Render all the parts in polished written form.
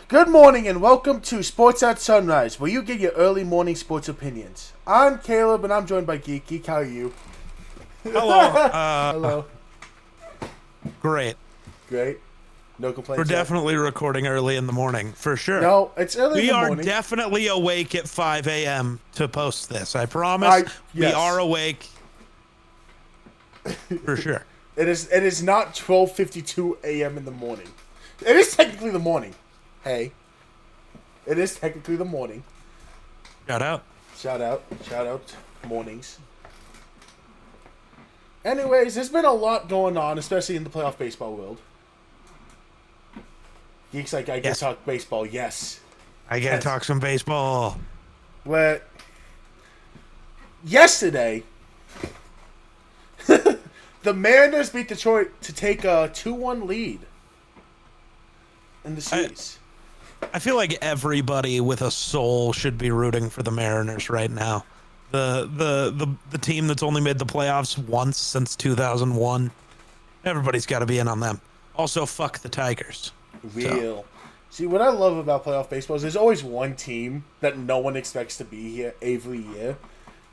Good morning and welcome to Sports at Sunrise, where you get your early morning sports opinions. I'm Caleb and I'm joined by Geek. Geek, how are you? Hello. Hello. Great. Great. No complaints. We're yet? definitely recording early in the morning, for sure. No, it's early in We the are morning. definitely awake at 5 a.m. to post this. I promise. We Yes. are awake. For sure. It is not 12:52 a.m. in the morning. It is technically the morning. Hey. It is technically the morning. Shout out. Shout out, mornings. Anyways, there's been a lot going on, especially in the playoff baseball world. Geeks like, I can talk baseball, yes. I gotta talk some baseball. But yesterday, the Mariners beat Detroit to take a 2-1 lead in the series. I feel like everybody with a soul should be rooting for the Mariners right now. The team that's only made the playoffs once since 2001. Everybody's got to be in on them. Also, fuck the Tigers. Real. So. See, what I love about playoff baseball is there's always one team that no one expects to be here every year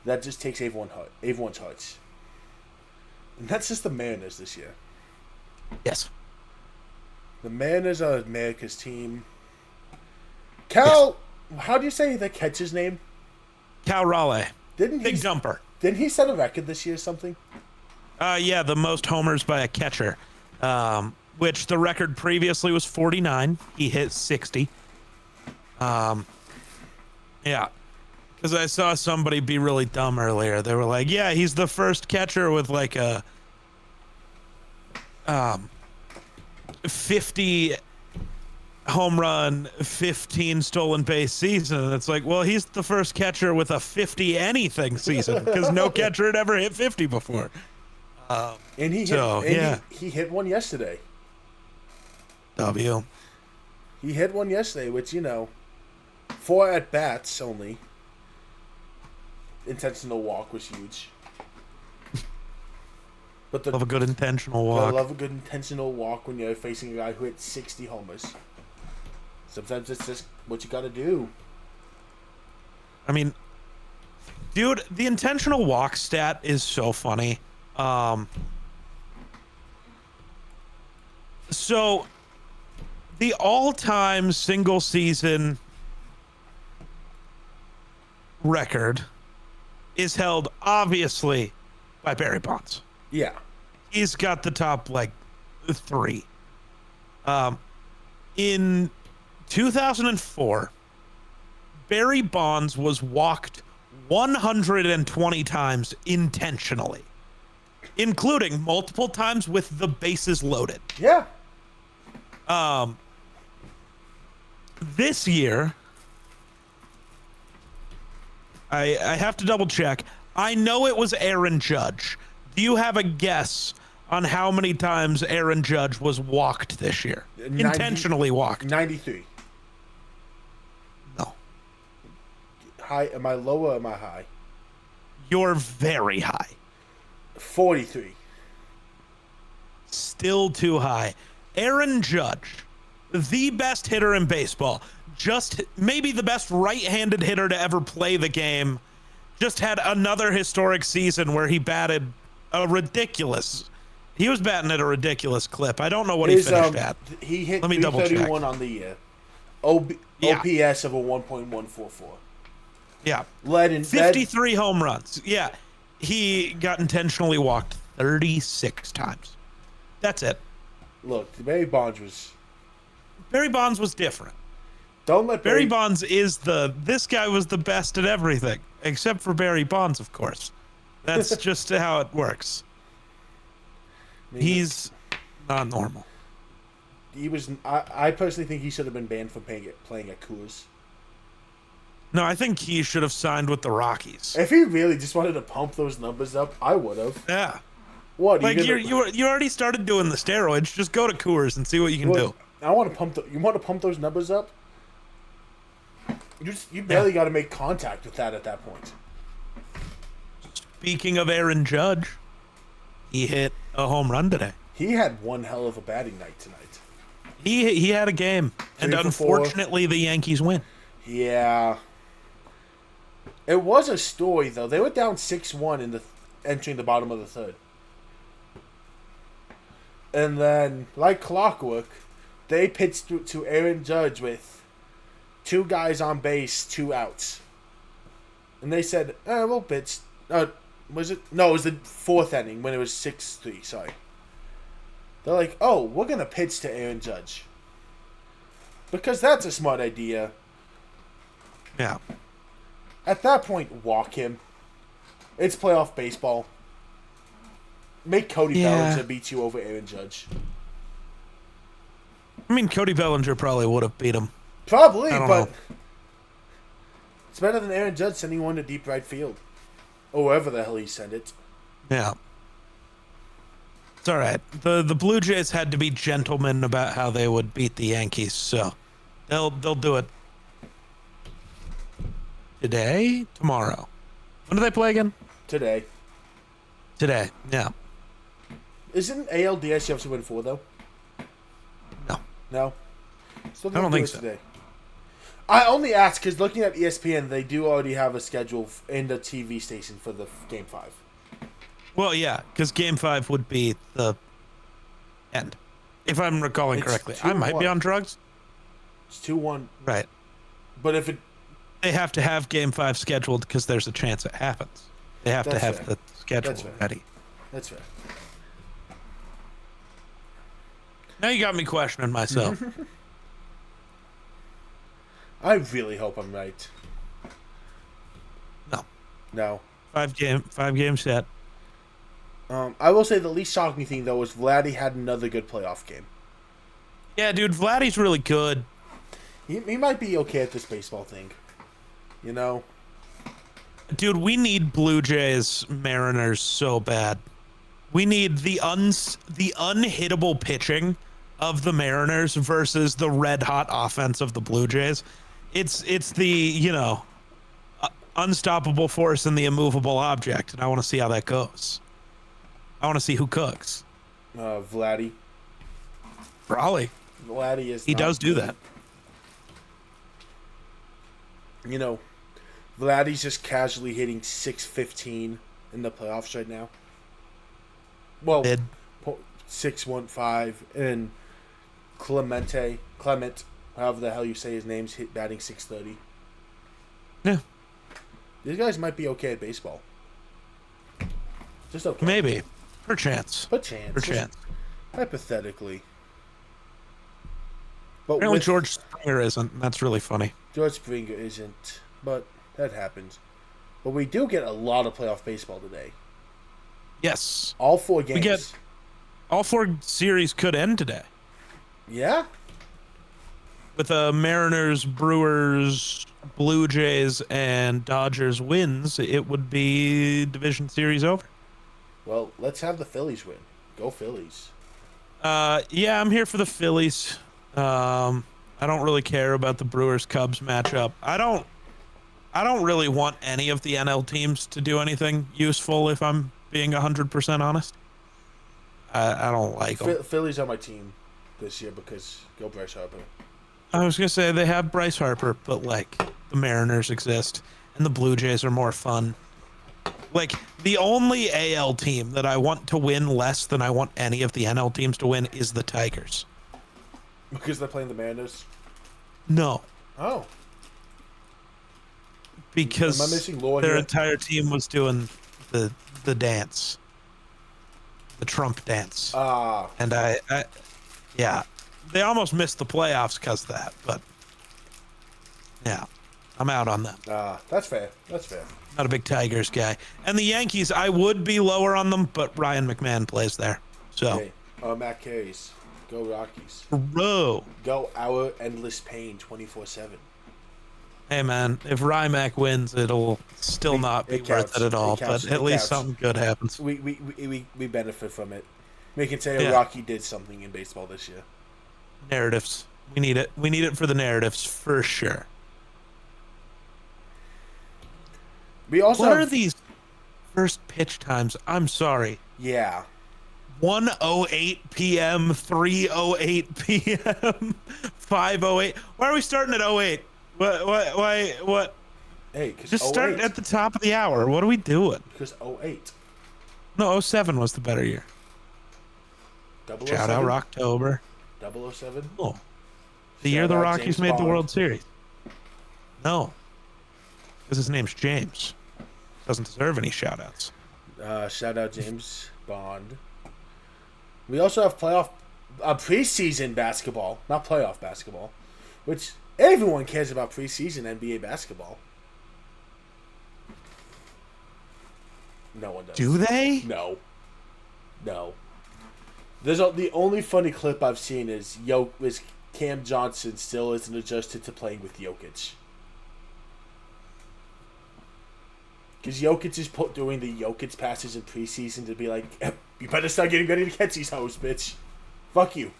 that just takes everyone's hearts. And that's just the Mariners this year. Yes. The Mariners are America's team. Cal, how do you say the catcher's name? Cal Raleigh. Big jumper. Didn't he set a record this year or something? Yeah, the most homers by a catcher, which the record previously was 49. He hit 60. Yeah, because I saw somebody be really dumb earlier. They were like, yeah, he's the first catcher with like a 50 home run, 15 stolen base season. And it's like, well, he's the first catcher with a 50 anything season because no catcher had ever hit 50 before. And he hit one yesterday. W. He hit one yesterday, which, 4 at bats only. Intentional walk was huge. But Love a good intentional walk. I love a good intentional walk when you're facing a guy who hit 60 homers. Sometimes it's just what you got to do. I mean, dude, the intentional walk stat is so funny. So the all-time single season record is held obviously by Barry Bonds. Yeah. He's got the top 3. In 2004, Barry Bonds was walked 120 times intentionally, including multiple times with the bases loaded. Yeah. This year, I have to double check. I know it was Aaron Judge. Do you have a guess on how many times Aaron Judge was walked this year? Intentionally walked. 93. No. High? Am I low or am I high? You're very high. 43. Still too high. Aaron Judge, the best hitter in baseball, just maybe the best right-handed hitter to ever play the game, just had another historic season where he batted a ridiculous. He was batting at a ridiculous clip. I don't know what he finished at. He hit Let me double check. 331 on the year. OPS of a 1.144. Yeah. Led in 53 home runs. Yeah. He got intentionally walked 36 times. That's it. Look, Barry Bonds was different. Don't let Barry Bonds this guy was the best at everything, except for Barry Bonds, of course. That's just how it works. He's not normal. He was. I personally think he should have been banned from playing at Coors. No, I think he should have signed with the Rockies. If he really just wanted to pump those numbers up, I would have. Yeah. What? You already started doing the steroids. Just go to Coors and see what you can do. I want to pump. You want to pump those numbers up? You barely got to make contact with that at that point. Speaking of Aaron Judge, he hit a home run today. He had one hell of a batting night tonight. He had a game, And for 4. unfortunately, the Yankees win. Yeah. It was a story, though. They were down 6-1 entering the bottom of the third. And then, like clockwork, they pitched to Aaron Judge with 2 guys on base, 2 outs. And they said, we'll pitch. Was it? No, it was the 4th inning when it was 6-3, sorry. They're like, we're going to pitch to Aaron Judge. Because that's a smart idea. Yeah. At that point, walk him. It's playoff baseball. Make Cody Bellinger beat you over Aaron Judge. I mean, Cody Bellinger probably would have beat him. Probably, but know. It's better than Aaron Judge sending one to deep right field. Or wherever the hell he sent it. Yeah. It's all right. The Blue Jays had to be gentlemen about how they would beat the Yankees, so they'll do it today, tomorrow. When do they play again? Today. Yeah. Isn't ALDS you have to win 4, though? No? Still I don't think so. Today. I only ask because looking at ESPN, they do already have a schedule in the TV station for the Game 5. Well, yeah, because Game 5 would be the end. If I'm recalling correctly. I might be on drugs. It's 2-1. Right. But if it... They have to have Game 5 scheduled because there's a chance it happens. They have to have the schedule ready. That's fair. Now you got me questioning myself. I really hope I'm right. No. 5 game set. I will say the least shocking thing, though, was Vladdy had another good playoff game. Yeah, dude, Vladdy's really good. He might be okay at this baseball thing. You know? Dude, we need Blue Jays Mariners so bad. We need the unhittable pitching of the Mariners versus the red hot offense of the Blue Jays. It's the, unstoppable force and the immovable object, and I want to see how that goes. I want to see who cooks. Vladdy. Probably. Vladdy is. He does do that. You know, Vladdy's just casually hitting .615 in the playoffs right now. Well, 615, and Clement, however the hell you say his name's batting .630. Yeah. These guys might be okay at baseball. Just okay. Maybe. Perchance. Hypothetically. But apparently George Springer isn't. That's really funny. George Springer isn't, but that happens. But we do get a lot of playoff baseball today. Yes. All 4 games. All 4 series could end today. Yeah? With Mariners, Brewers, Blue Jays, and Dodgers wins, it would be division series over. Well, let's have the Phillies win. Go Phillies. Yeah, I'm here for the Phillies. I don't really care about the Brewers-Cubs matchup. I don't really want any of the NL teams to do anything useful, if I'm being 100% honest. I don't like them. Phillies are my team this year because go Bryce Harper. I was going to say they have Bryce Harper, but, the Mariners exist, and the Blue Jays are more fun. The only AL team that I want to win less than I want any of the NL teams to win is the Tigers. Because they're playing the Mariners? No. Oh. Because am I missing lore their here? entire team was doing the dance. The Trump dance. And yeah. They almost missed the playoffs because of that, but yeah, I'm out on them. That's fair. Not a big Tigers guy. And the Yankees, I would be lower on them, but Ryan McMahon plays there. So. Hey, Matt Carey's. Go Rockies. Bro. Go our endless pain 24/7. Hey, man, if Rymac wins, it'll still not be worth it at all, but at least something good happens. We benefit from it. We can say a Rocky did something in baseball this year. Narratives. We need it. We need it for the narratives, for sure. We also what are these first pitch times? I'm sorry. Yeah. 1:08 p.m., 3:08 p.m., 5:08. Why are we starting at 08? What? Hey, because Just start at the top of the hour. What are we doing? Because 08. No, 07 was the better year. 007? Shout out Rocktober. 007? Oh. The year the Rockies made the World Series. No. Because his name's James. Doesn't deserve any shout outs. Shout out James Bond. We also have preseason basketball, not playoff basketball, which everyone cares about preseason NBA basketball. No one does. Do they? No. The only funny clip I've seen is Cam Johnson still isn't adjusted to playing with Jokic. Because Jokic is doing the Jokic passes in preseason to be like, you better start getting ready to catch these hoes, bitch. Fuck you.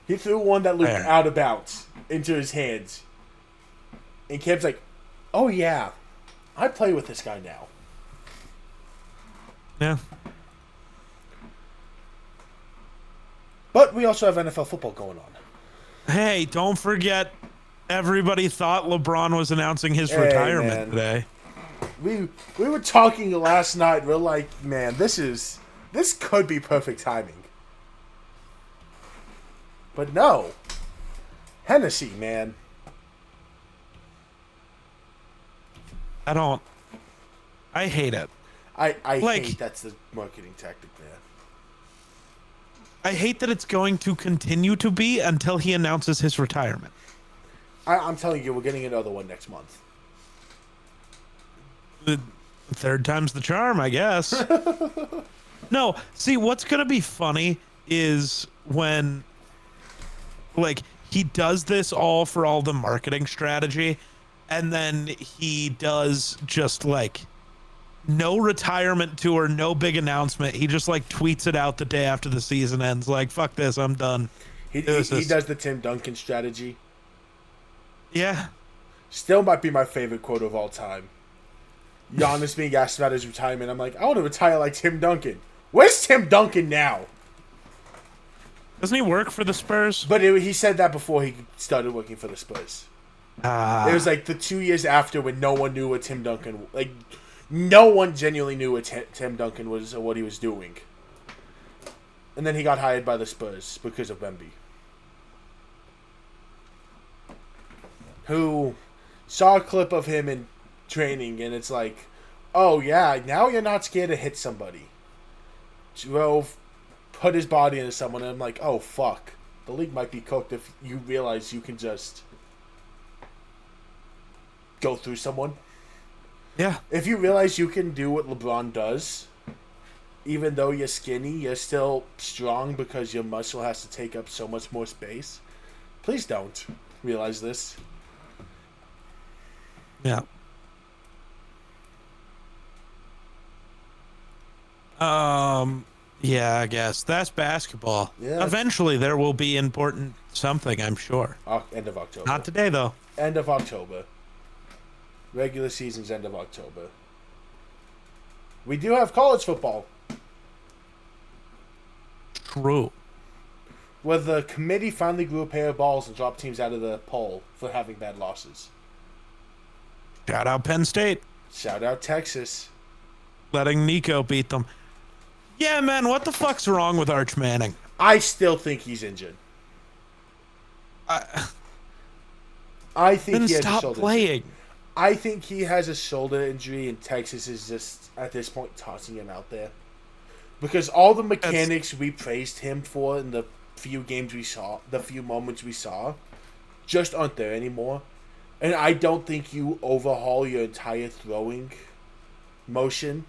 He threw one that looked out of bounds into his hands. And Cam's like, oh yeah, I play with this guy now. Yeah. But we also have NFL football going on. Hey, don't forget, everybody thought LeBron was announcing his retirement today. We were talking last night. We're like, man, this could be perfect timing. But no. Hennessy, man. I hate it. I hate that's the marketing tactic, man. I hate that it's going to continue to be until he announces his retirement. I'm telling you, we're getting another one next month. The third time's the charm, I guess. No, see, what's going to be funny is when, he does this all for all the marketing strategy, and then he does just, no retirement tour, no big announcement. He just, tweets it out the day after the season ends. Fuck this, I'm done. He does the Tim Duncan strategy. Yeah. Still might be my favorite quote of all time. Giannis being asked about his retirement. I'm like, I want to retire like Tim Duncan. Where's Tim Duncan now? Doesn't he work for the Spurs? But he said that before he started working for the Spurs. It was the 2 years after when no one knew what Tim Duncan... no one genuinely knew what Tim Duncan was or what he was doing. And then he got hired by the Spurs because of Wemby. Who saw a clip of him in training, and it's like, oh yeah, now you're not scared to hit somebody. Put his body into someone, and I'm like, oh fuck, the league might be cooked if you realize you can just go through someone. Yeah. If you realize you can do what LeBron does, even though you're skinny, you're still strong because your muscle has to take up so much more space. Please don't realize this. Yeah. Yeah, I guess that's basketball. Yeah. Eventually there will be important something, I'm sure. End of October. Not today, though. End of October. Regular season's end of October. We do have college football. True. Where the committee finally grew a pair of balls and dropped teams out of the poll for having bad losses. Shout out Penn State. Shout out Texas. Letting Nico beat them. Yeah, man, what the fuck's wrong with Arch Manning? I still think he's injured. I think then he has stop a shoulder playing. Injury. I think he has a shoulder injury, and Texas is just, at this point, tossing him out there. Because all the mechanics we praised him for in the few games we saw, the few moments we saw, just aren't there anymore. And I don't think you overhaul your entire throwing motion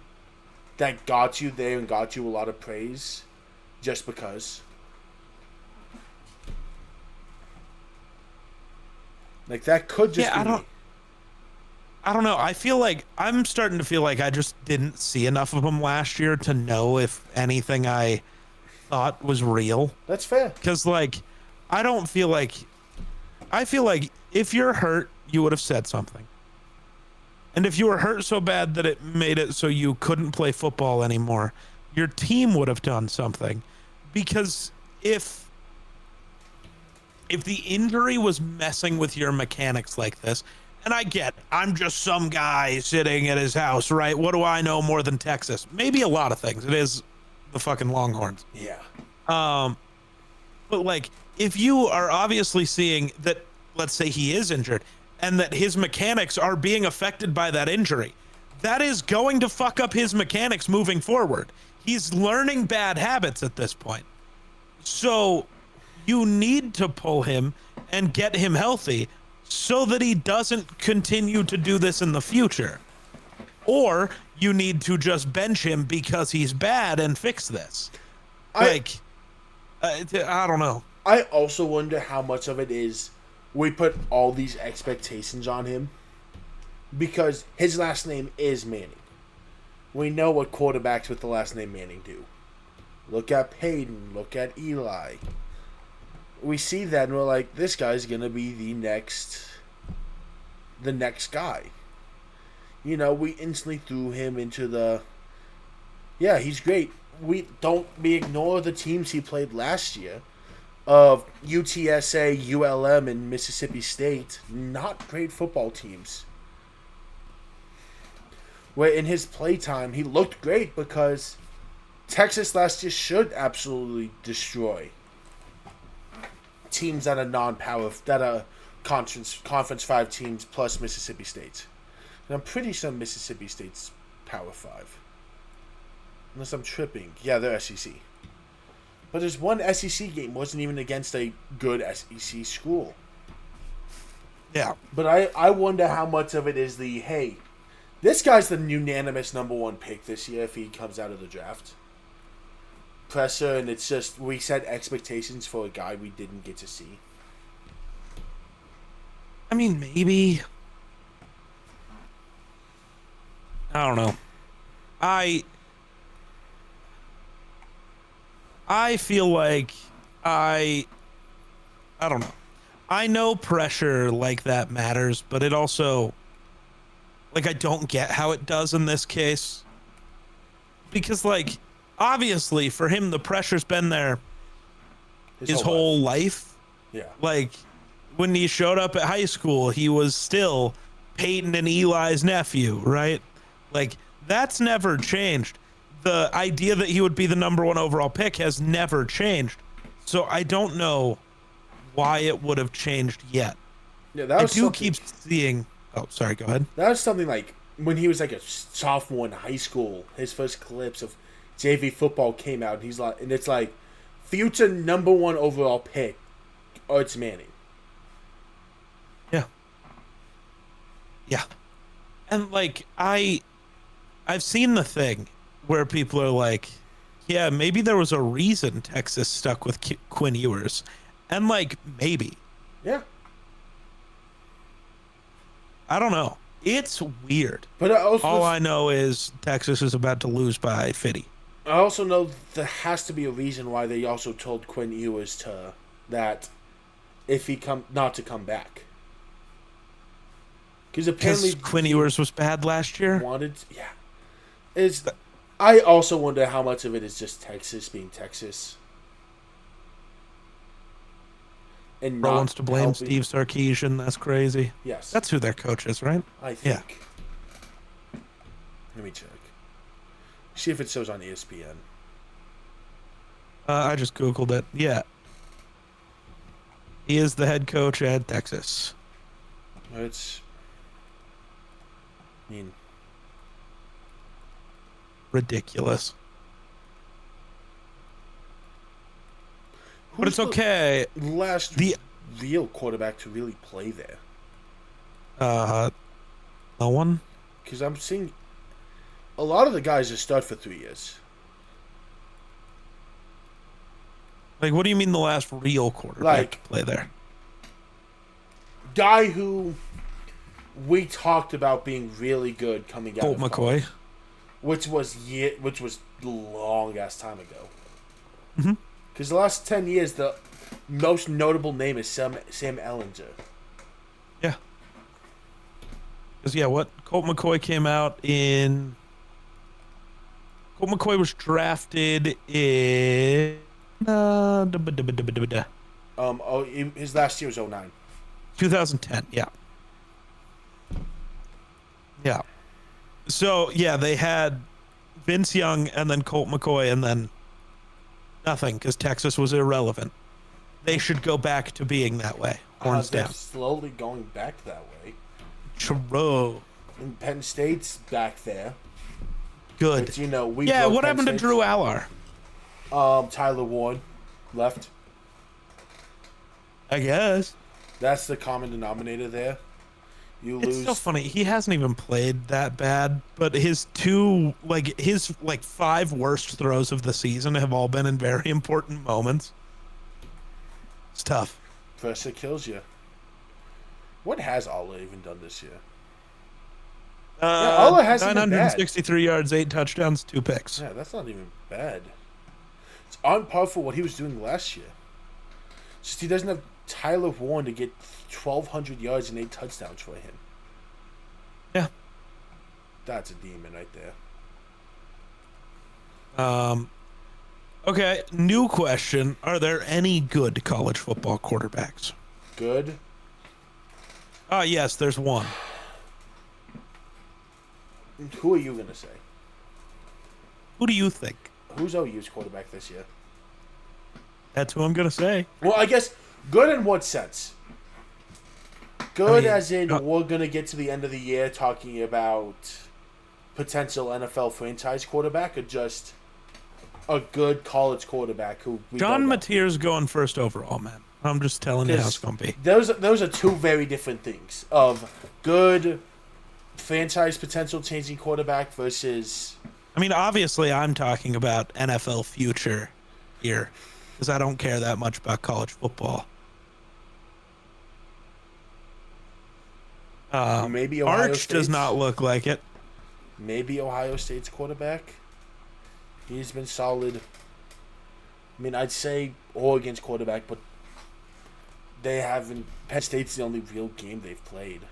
that got you there and got you a lot of praise just because. That could just be I don't know. I'm starting to feel like I just didn't see enough of him last year to know if anything I thought was real. That's fair. Because, I feel like if you're hurt, you would have said something. And if you were hurt so bad that it made it so you couldn't play football anymore, your team would have done something, because if the injury was messing with your mechanics like this, and I'm just some guy sitting at his house, right? What do I know more than Texas? Maybe a lot of things. It is the fucking Longhorns. Yeah. But like, if you are obviously seeing that, let's say he is injured, and that his mechanics are being affected by that injury, that is going to fuck up his mechanics moving forward. He's learning bad habits at this point. So you need to pull him and get him healthy so that he doesn't continue to do this in the future. Or you need to just bench him because he's bad and fix this. I don't know. I also wonder how much of it is we put all these expectations on him because his last name is Manning. We know what quarterbacks with the last name Manning do. Look at Peyton. Look at Eli. We see that and we're like, this guy's going to be the next guy. You know, we instantly threw him into he's great. We ignore the teams he played last year of UTSA, ULM, and Mississippi State. Not great football teams. Where in his playtime, he looked great because Texas last year should absolutely destroy teams that are non-power, that are Conference 5 teams plus Mississippi State. And I'm pretty sure Mississippi State's Power 5. Unless I'm tripping. Yeah, they're SEC. But there's one SEC game wasn't even against a good SEC school. Yeah. But I wonder how much of it is hey, this guy's the unanimous number 1 pick this year if he comes out of the draft. Presser, and it's just we set expectations for a guy we didn't get to see. I mean, maybe. I don't know. I feel like I don't know. I know pressure like that matters, but it also, like, I don't get how it does in this case. Because, like, obviously for him, the pressure's been there his whole life. Yeah. Like, when he showed up at high school, he was still Peyton and Eli's nephew, right? Like, that's never changed. The idea that he would be the number 1 overall pick has never changed. So I don't know why it would have changed yet. Yeah, that was I do keep seeing. Oh, sorry. Go ahead. That was something like when he was like a sophomore in high school. His first clips of JV football came out. And he's like, and it's like future number 1 overall pick. Oh, it's Manning. Yeah. Yeah. And like I've seen the thing where people are like, yeah, maybe there was a reason Texas stuck with Quinn Ewers. And like, maybe. Yeah. I don't know. It's weird. But all I know is Texas is about to lose by 50. I also know there has to be a reason why they also told Quinn Ewers that if he not to come back. Because apparently Quinn Ewers was bad last year. I also wonder how much of it is just Texas being Texas. And Bro wants to blame Steve Sarkisian. That's crazy. Yes. That's who their coach is, right? I think. Yeah. Let me check. See if it shows on ESPN. I just Googled it. Yeah. He is the head coach at Texas. Ridiculous. But it's okay. The real quarterback to really play there. No one. Because I'm seeing a lot of the guys just start for 3 years. Like, what do you mean the last real quarterback to play there? Guy who we talked about being really good coming out. Colt McCoy. Which was long ass time ago. Mm-hmm. Because the last 10 years, the most notable name is Sam Ehlinger. Yeah. Because, Colt McCoy came out in... Colt McCoy was drafted in His last year was 09. 2010. Yeah. Yeah. So, yeah, they had Vince Young and then Colt McCoy and then nothing because Texas was irrelevant. They should go back to being that way. Horns They're down. slowly going back that way. True. And Penn State's back there. Good. But, you know, what happened to Drew Allar? Tyler Ward left. I guess. That's the common denominator there. You lose. It's so funny. He hasn't even played that bad, but his 5 worst throws of the season have all been in very important moments. It's tough. Pressure kills you. What has Allah even done this year? Allah hasn't been bad. 963 yards, 8 touchdowns, 2 picks. Yeah, that's not even bad. It's on par for what he was doing last year. Just he doesn't have Tyler Warren to get 1,200 yards and 8 touchdowns for him. Yeah. That's a demon right there. Okay, new question. Are there any good college football quarterbacks? Good? Yes, there's one. Who are you going to say? Who do you think? Who's OU's quarterback this year? That's who I'm going to say. Well, I guess good in what sense? Good as in we're going to get to the end of the year talking about potential NFL franchise quarterback or just a good college quarterback who we John don't know? Mateer's going first overall, man. I'm just telling you how it's going to be. Those are two very different things of good franchise potential changing quarterback versus... I mean, obviously, I'm talking about NFL future here because I don't care that much about college football. Maybe Ohio Arch State's, does not look like it. Maybe Ohio State's quarterback. He's been solid. I mean, I'd say Oregon's quarterback, but they haven't. Penn State's the only real game they've played.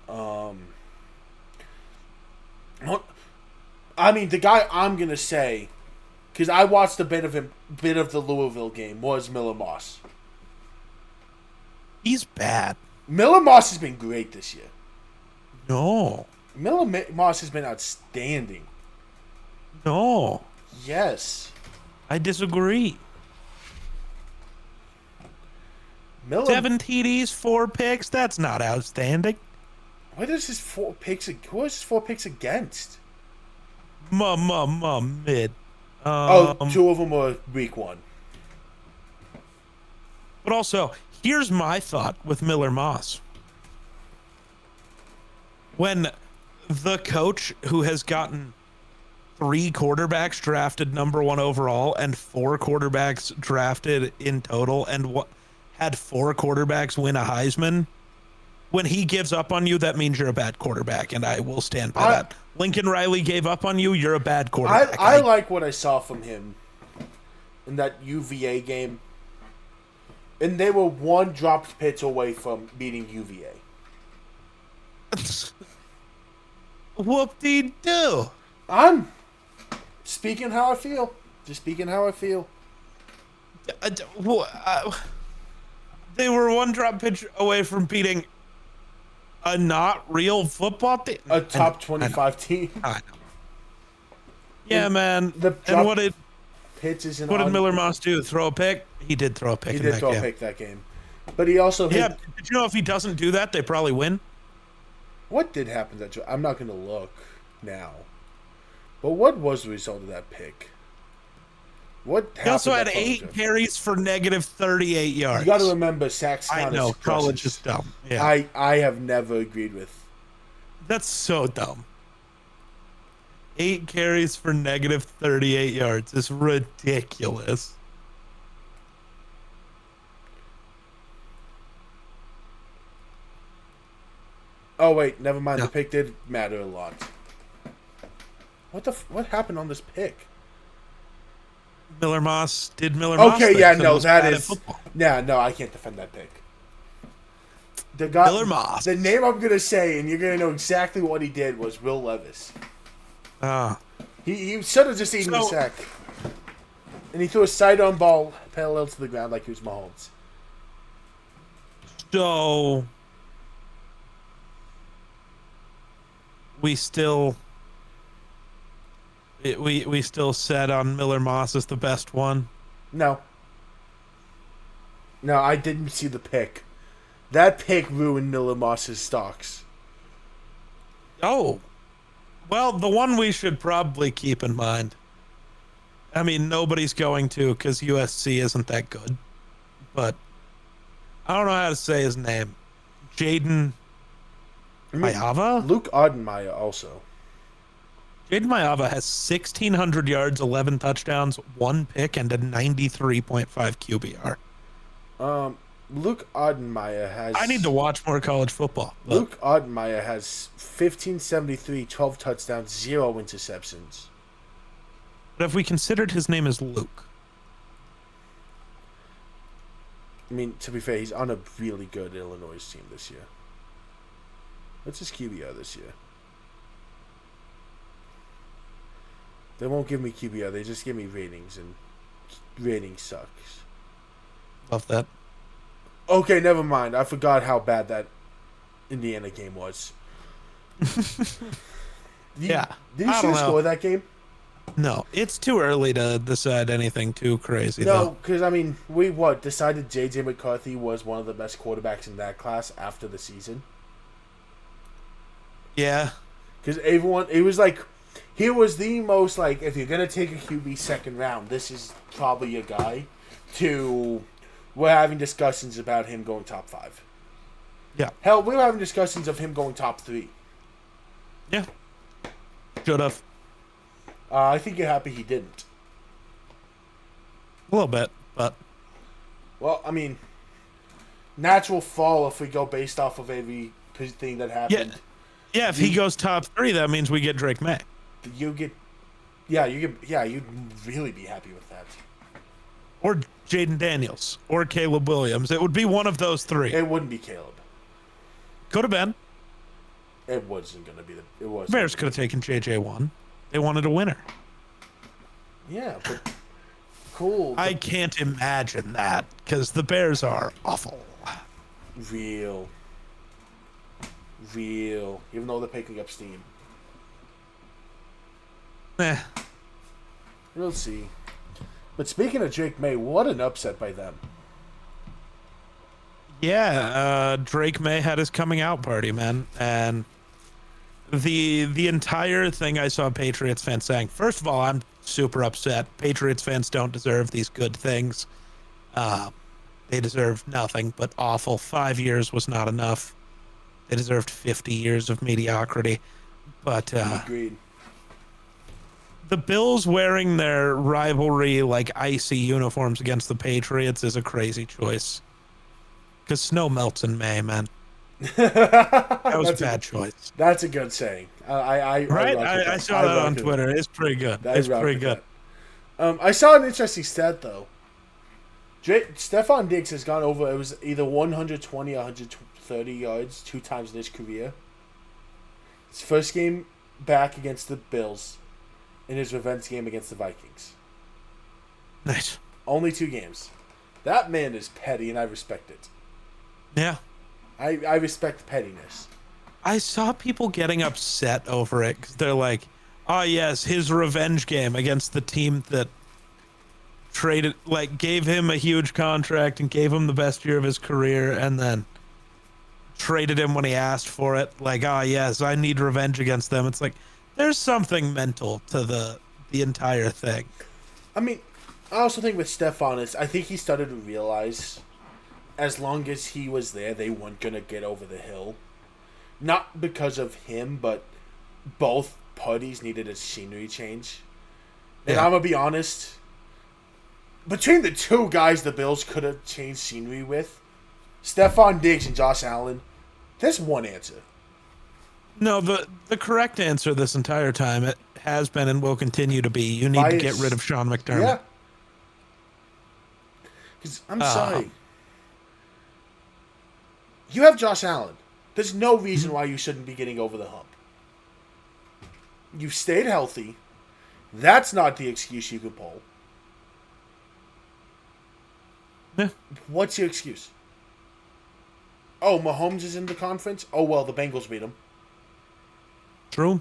I mean, the guy I'm gonna say, because I watched a bit of the Louisville game, was Miller Moss. He's bad. Miller Moss has been great this year. No. Miller Moss has been outstanding. No. Yes. I disagree. 7 TDs, 4 picks. That's not outstanding. What is his 4 picks? Who is his 4 picks against? Mid. 2 of them were week 1. But also, here's my thought with Miller Moss. When the coach who has gotten 3 quarterbacks drafted number 1 overall and 4 quarterbacks drafted in total and had 4 quarterbacks win a Heisman, when he gives up on you, that means you're a bad quarterback, and I will stand by that. Lincoln Riley gave up on you, you're a bad quarterback. I like what I saw from him in that UVA game. And they were 1 dropped pitch away from beating UVA. Whoop-de-doo. I'm speaking how I feel. Just speaking how I feel. They were 1 drop pitch away from beating a not real football team. A top 25 team. I know. Yeah, man. And what did Miller Moss do? Throw a pick? He did throw a pick in that game. He did throw a pick that game. But he also hit... Yeah, did you know if he doesn't do that, they probably win? What did happen to that? I'm not going to look now. But what was the result of that pick? What happened? He also had 8 carries for negative 38 yards. You got to remember, sacks count. I know, college is dumb. Yeah. I have never agreed with. That's so dumb. 8 carries for negative 38 yards is ridiculous. Oh wait, never mind. No. The pick did matter a lot. What happened on this pick? Miller Moss did Miller Moss. Okay, yeah, no, that is. Yeah, no, I can't defend that pick. The guy, Miller Moss. The name I'm gonna say, and you're gonna know exactly what he did, was Will Levis. Ah. He should have just eaten the So, sack. And he threw a sidearm ball parallel to the ground like he was Mahomes. so we still we still set on Miller Moss as the best one. No. No, I didn't see the pick. That pick ruined Miller Moss's stocks. Oh, well, the one we should probably keep in mind. I mean, nobody's going to because USC isn't that good. But I don't know how to say his name. Jaden Mayava? Luke Odenmeyer also. Jaden Mayava has 1,600 yards, 11 touchdowns, 1 pick, and a 93.5 QBR. Luke Odenmeyer has... I need to watch more college football. Luke Odenmeyer has 1,573, 12 touchdowns, 0 interceptions. But if we considered his name as Luke. I mean, to be fair, he's on a really good Illinois team this year. What's his QBR this year? They won't give me QBR. They just give me ratings, and ratings sucks. Love that. Okay, never mind. I forgot how bad that Indiana game was. Yeah. Did you see the score of that game? No, it's too early to decide anything too crazy. No, because, I mean, we decided J.J. McCarthy was one of the best quarterbacks in that class after the season. Yeah. Because everyone, it was like, he was the most, like, if you're going to take a QB second round, this is probably your guy. We're having discussions about him going top 5. Yeah. Hell, we were having discussions of him going top 3. Yeah. Should have. I think you're happy he didn't. A little bit, but... Well, I mean, natural fall if we go based off of every thing that happened. Yeah, if he goes top 3, that means we get Drake May. You'd really be happy with that. Or Jaden Daniels. Or Caleb Williams. It would be one of those 3. It wouldn't be Caleb. Could have been. It wasn't going to be it was. Bears could have taken JJ1. They wanted a winner. Yeah, but cool. I can't imagine that because the Bears are awful. Real. Even though they're picking up steam. We'll see. But speaking of Drake May, what an upset by them. Yeah, Drake May had his coming out party, man. And the entire thing I saw Patriots fans saying, first of all, I'm super upset. Patriots fans don't deserve these good things. They deserve nothing but awful. 5 years was not enough. They deserved 50 years of mediocrity. But Agreed. The Bills wearing their rivalry like icy uniforms against the Patriots is a crazy choice. Because snow melts in May, man. That was a bad choice. That's a good saying. I saw that on Twitter. It's pretty good. It's pretty good. I saw an interesting stat, though. Stephon Diggs has gone over, it was either 120 or 130 yards 2 times in his career. His first game back against the Bills, and his revenge game against the Vikings. Nice. Only 2 games. That man is petty, and I respect it. Yeah. I respect pettiness. I saw people getting upset over it because they're like, oh, yes, his revenge game against the team that gave him a huge contract and gave him the best year of his career and then traded him when he asked for it. Like, oh, yes, I need revenge against them. It's like, there's something mental to the entire thing. I mean, I also think with Stephon, I think he started to realize as long as he was there, they weren't going to get over the hill. Not because of him, but both parties needed a scenery change. And I'm going to be honest, between the 2 guys the Bills could have changed scenery with, Stephon Diggs and Josh Allen, there's one answer. No, the correct answer this entire time, it has been and will continue to be, you need to get rid of Sean McDermott. Yeah. Because, I'm sorry. You have Josh Allen. There's no reason why you shouldn't be getting over the hump. You've stayed healthy. That's not the excuse you could pull. Yeah. What's your excuse? Oh, Mahomes is in the conference? Oh, well, the Bengals beat him. True.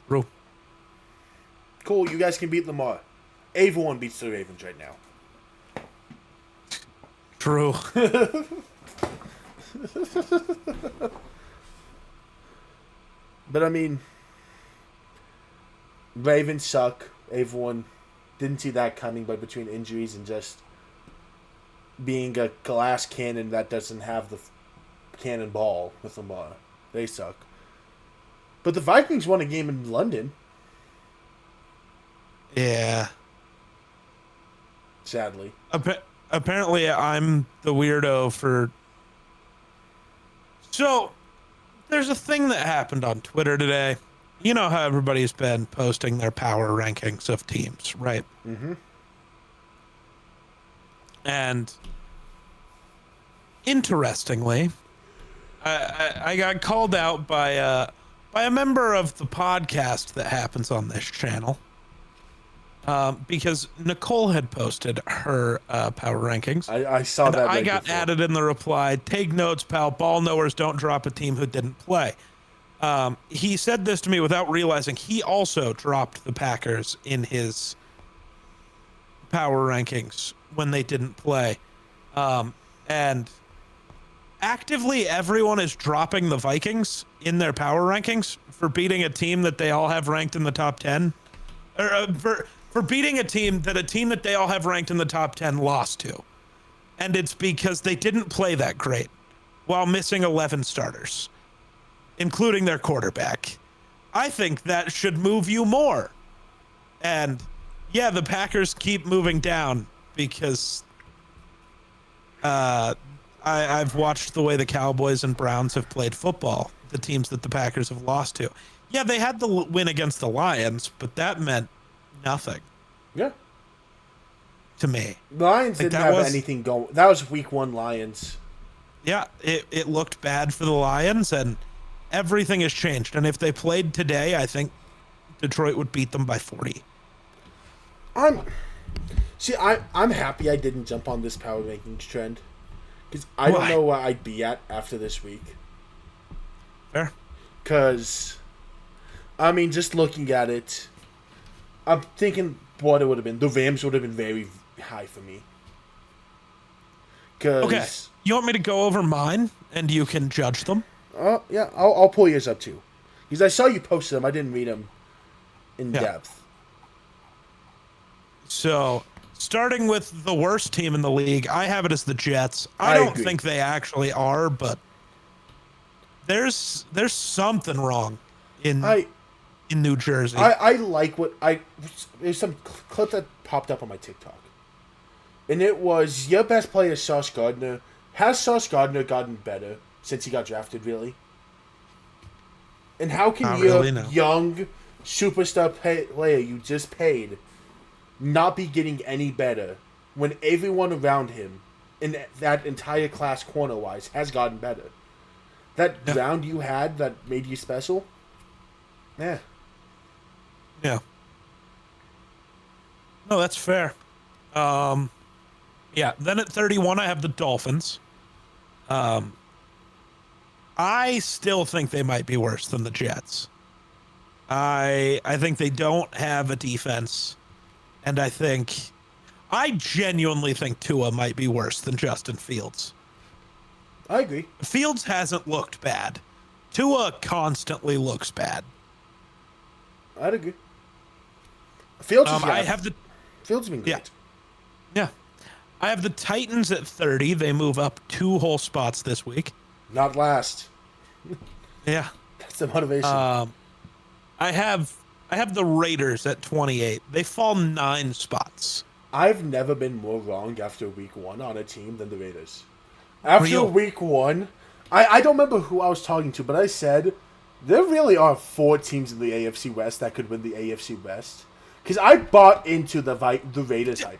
True. Cool, you guys can beat Lamar. Everyone beats the Ravens right now. True. But, I mean, Ravens suck. Everyone didn't see that coming, but between injuries and just being a glass cannon that doesn't have the cannonball with Lamar, they suck. But the Vikings won a game in London. Yeah. Sadly. Apparently, I'm the weirdo for... So, there's a thing that happened on Twitter today. You know how everybody's been posting their power rankings of teams, right? Mm-hmm. And interestingly, I got called out by a member of the podcast that happens on this channel because Nicole had posted her power rankings. I saw that. I got added in the reply. Take notes, pal. Ball knowers don't drop a team who didn't play. He said this to me without realizing he also dropped the Packers in his power rankings when they didn't play. And actively everyone is dropping the Vikings in their power rankings for beating a team that they all have ranked in the top 10. Or for beating a team that they all have ranked in the top 10 lost to. And it's because they didn't play that great while missing 11 starters, including their quarterback. I think that should move you more. And yeah, the Packers keep moving down because I've watched the way the Cowboys and Browns have played football, the teams that the Packers have lost to. Yeah, they had the win against the Lions, but that meant nothing. Yeah. To me. The Lions didn't have anything going. That was week 1 Lions. Yeah, it looked bad for the Lions, and everything has changed. And if they played today, I think Detroit would beat them by 40. I'm happy I didn't jump on this power rankings trend. Because I don't know where I'd be at after this week. Fair. Because, I mean, just looking at it, I'm thinking what it would have been. The Rams would have been very high for me. Okay, you want me to go over mine and you can judge them? Yeah, I'll pull yours up too. Because I saw you posted them. I didn't read them in depth. So, starting with the worst team in the league, I have it as the Jets. I don't think they actually are, but there's something wrong in New Jersey. I like there's some clip that popped up on my TikTok. And it was, your best player is Sauce Gardner. Has Sauce Gardner gotten better since he got drafted, really? And how can your young superstar player you just paid not be getting any better when everyone around him in that entire class corner-wise has gotten better? That round you had that made you special? Yeah. Yeah. No, that's fair. Yeah, then at 31, I have the Dolphins. I still think they might be worse than the Jets. I think they don't have a defense, and I genuinely think Tua might be worse than Justin Fields. I agree. Fields hasn't looked bad. Tua constantly looks bad. I'd agree. Fields has been great. Yeah. I have the Titans at 30. They move up 2 whole spots this week. Not last. Yeah. That's the motivation. I have the Raiders at 28. They fall 9 spots. I've never been more wrong after week 1 on a team than the Raiders. After week 1, I don't remember who I was talking to, but I said there really are 4 teams in the AFC West that could win the AFC West. Because I bought into the Raiders hype.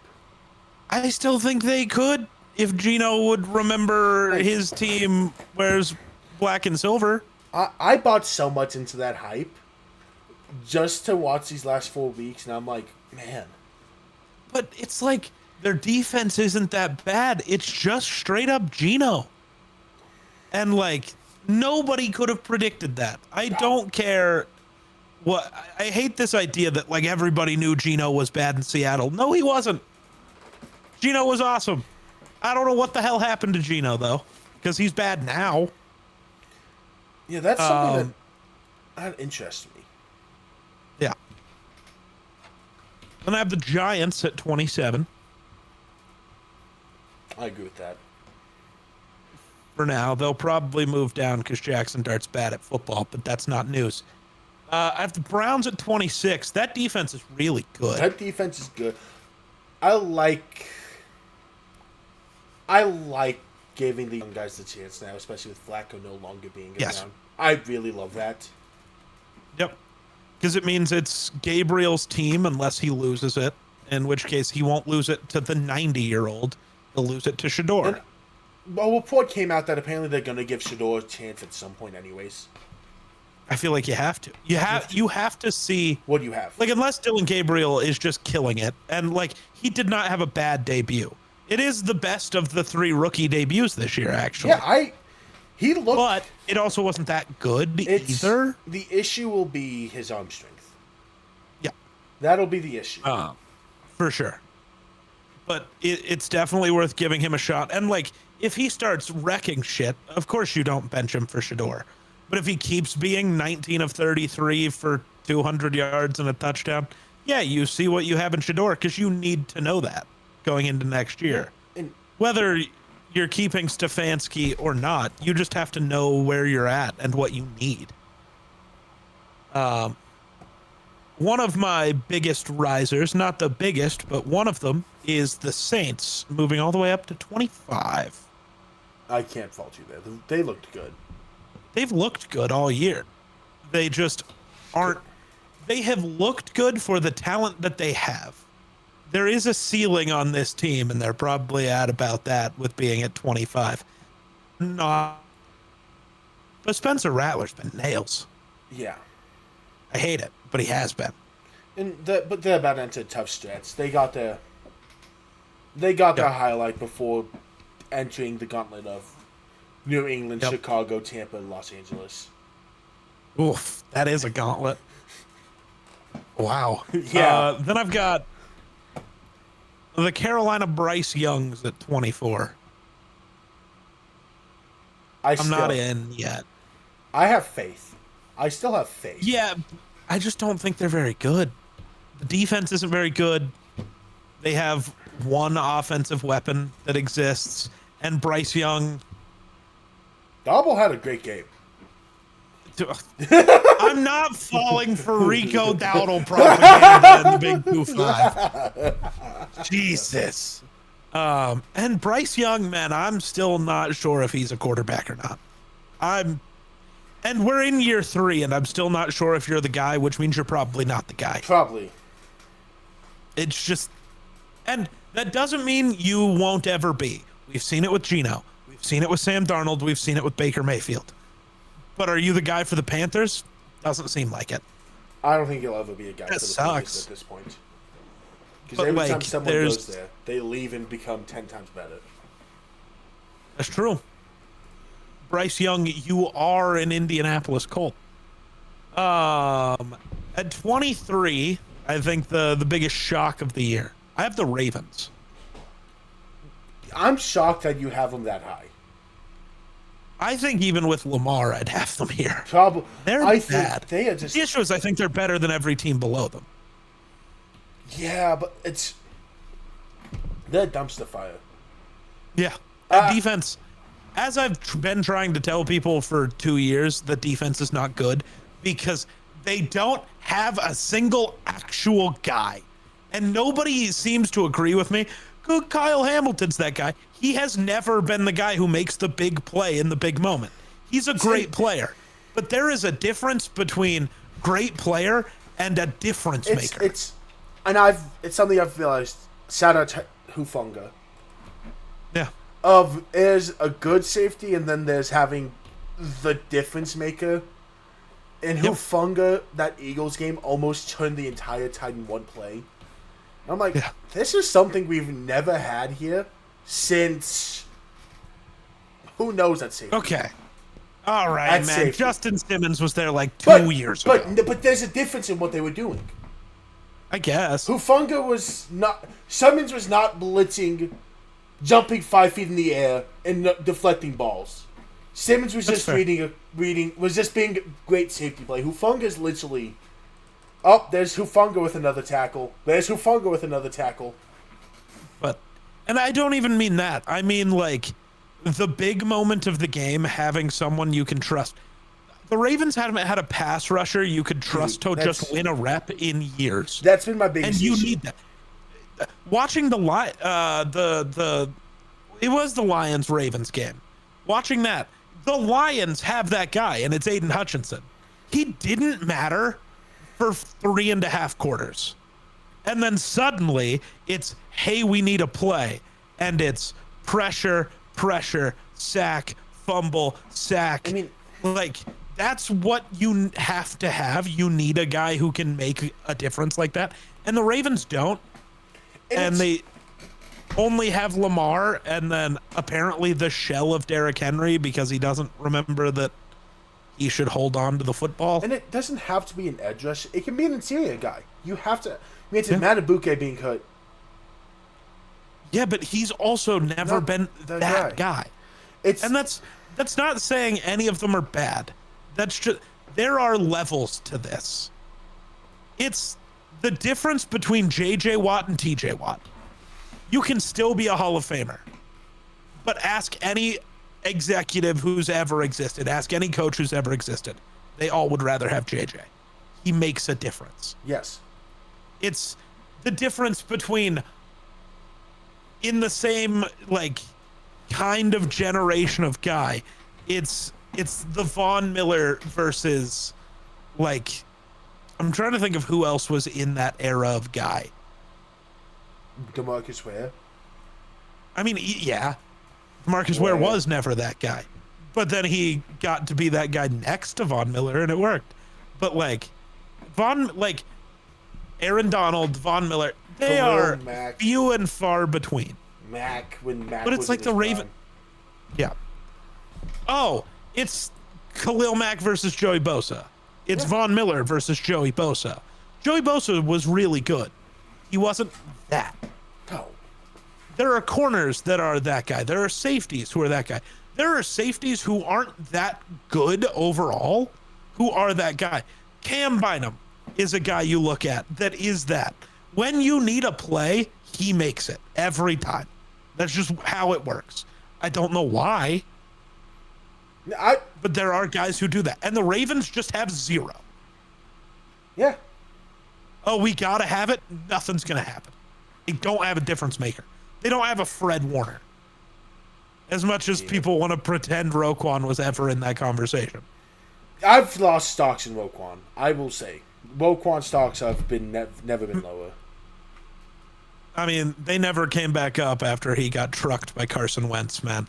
I still think they could if Gino would remember his team wears black and silver. I bought so much into that hype just to watch these last 4 weeks, and I'm like, man. But it's like their defense isn't that bad. It's just straight up Geno. And like nobody could have predicted that. I don't care what I hate this idea that like everybody knew Geno was bad in Seattle. No, he wasn't. Geno was awesome. I don't know what the hell happened to Geno though, because he's bad now. Yeah, that's something that interests me. Yeah. Then I have the Giants at 27. I agree with that. For now, they'll probably move down because Jackson Dart's bad at football, but that's not news. I have the Browns at 26. That defense is really good. That defense is good. I like giving the young guys the chance now, especially with Flacco no longer being around. I really love that. Yep. Because it means it's Gabriel's team unless he loses it, in which case he won't lose it to the 90-year-old. He'll lose it to Shador. And, well, a report came out that apparently they're going to give Shador a chance at some point anyways. I feel like you have to. You have to see. What do you have? Like, unless Dylan Gabriel is just killing it. And, like, he did not have a bad debut. It is the best of the 3 rookie debuts this year, actually. Yeah, he looked... But it also wasn't that good either. The issue will be his arm strength. Yeah. That'll be the issue. For sure. But it's definitely worth giving him a shot. And, like, if he starts wrecking shit, of course you don't bench him for Shador. But if he keeps being 19 of 33 for 200 yards and a touchdown, yeah, you see what you have in Shador because you need to know that going into next year. And whether you're keeping Stefanski or not, you just have to know where you're at and what you need. One of my biggest risers, not the biggest, but one of them, is the Saints, moving all the way up to 25. I can't fault you there. They looked good. They've looked good all year. They just aren't. They have looked good for the talent that they have. There is a ceiling on this team, and they're probably at about that with being at 25. No. But Spencer Rattler's been nails. Yeah. I hate it, but he has been. But they're about to enter a tough stretch. They got their highlight before entering the gauntlet of New England, Chicago, Tampa, Los Angeles. Oof, that is a gauntlet. Wow. Yeah. Then I've got the Carolina Bryce Youngs at 24. I'm not in yet. I have faith. I still have faith. Yeah, I just don't think they're very good. The defense isn't very good. They have one offensive weapon that exists, and Bryce Young. Dobble had a great game. I'm not falling for Rico Dowdle propaganda in the Big 2-5. Jesus. And Bryce Young, man, I'm still not sure if he's a quarterback or not. And we're in year 3, and I'm still not sure if you're the guy, which means you're probably not the guy. Probably. It's just, and that doesn't mean you won't ever be. We've seen it with Geno. We've seen it with Sam Darnold. We've seen it with Baker Mayfield. But are you the guy for the Panthers? Doesn't seem like it. I don't think you'll ever be a guy for the Panthers at this point. Because every time someone goes there, they leave and become 10 times better. That's true. Bryce Young, you are an Indianapolis Colt. At 23, I think the biggest shock of the year. I have the Ravens. I'm shocked that you have them that high. I think even with Lamar, I'd have them here. Probably. They're bad. They are just... The issue is I think they're better than every team below them. Yeah, but they're dumpster fire. Yeah. Defense, as I've been trying to tell people for 2 years, the defense is not good because they don't have a single actual guy. And nobody seems to agree with me. Good, Kyle Hamilton's that guy. He has never been the guy who makes the big play in the big moment. He's a great player. But there is a difference between great player and a difference maker. It's something I've realized. Shout out to Hufunga. Yeah. There's a good safety, and then there's having the difference maker. And Hufanga, that Eagles game, almost turned the entire tide in one play. And I'm like, this is something we've never had here since... Who knows that safety? Okay. All right, At man. safety. Justin Simmons was there like 2 years ago. But there's a difference in what they were doing. I guess. Hufanga was not... Simmons was not blitzing, jumping 5 feet in the air, and deflecting balls. Simmons was That's just was just being a great safety play. Hufanga's literally... Oh, there's Hufanga with another tackle. There's Hufanga with another tackle. But, and I don't even mean that. I mean, like, the big moment of the game, having someone you can trust. The Ravens haven't had a pass rusher you could trust to just win a rep in years. That's been my biggest issue. And you need that. Watching it was the Lions-Ravens game. Watching that, the Lions have that guy, and it's Aiden Hutchinson. He didn't matter for 3.5 quarters. And then suddenly, it's, hey, we need a play. And it's pressure, sack, fumble, sack. I mean, like, that's what you have to have. You need a guy who can make a difference like that. And the Ravens don't. And they only have Lamar and then apparently the shell of Derrick Henry because he doesn't remember that he should hold on to the football. And it doesn't have to be an edge rush. It can be an interior guy. You have to... I mean, it's Matabuke being cut. Yeah, but he's also never been that guy. And that's not saying any of them are bad. That's just... There are levels to this. It's the difference between J.J. Watt and T.J. Watt. You can still be a Hall of Famer. But ask any executive who's ever existed. Ask any coach who's ever existed. They all would rather have J.J. He makes a difference. Yes. It's the difference between in the same, like, kind of generation of guy. It's the Von Miller versus, like, I'm trying to think of who else was in that era of guy. DeMarcus Ware. I mean, yeah. Marcus Ware was never that guy. But then he got to be that guy next to Von Miller, and it worked. But, like, Aaron Donald, Von Miller, they are few and far between. But it's like the Raven. Yeah. Oh, it's Khalil Mack versus Joey Bosa. It's Von Miller versus Joey Bosa. Joey Bosa was really good. He wasn't that. No. There are corners that are that guy. There are safeties who are that guy. There are safeties who aren't that good overall who are that guy. Cam Bynum is a guy you look at that is that. When you need a play, he makes it every time. That's just how it works. I don't know why. But there are guys who do that. And the Ravens just have zero. Yeah. Oh, we got to have it? Nothing's going to happen. They don't have a difference maker. They don't have a Fred Warner. As much as people want to pretend Roquan was ever in that conversation. I've lost stocks in Roquan. I will say. Roquan stocks have been never been lower. I mean, they never came back up after he got trucked by Carson Wentz, man.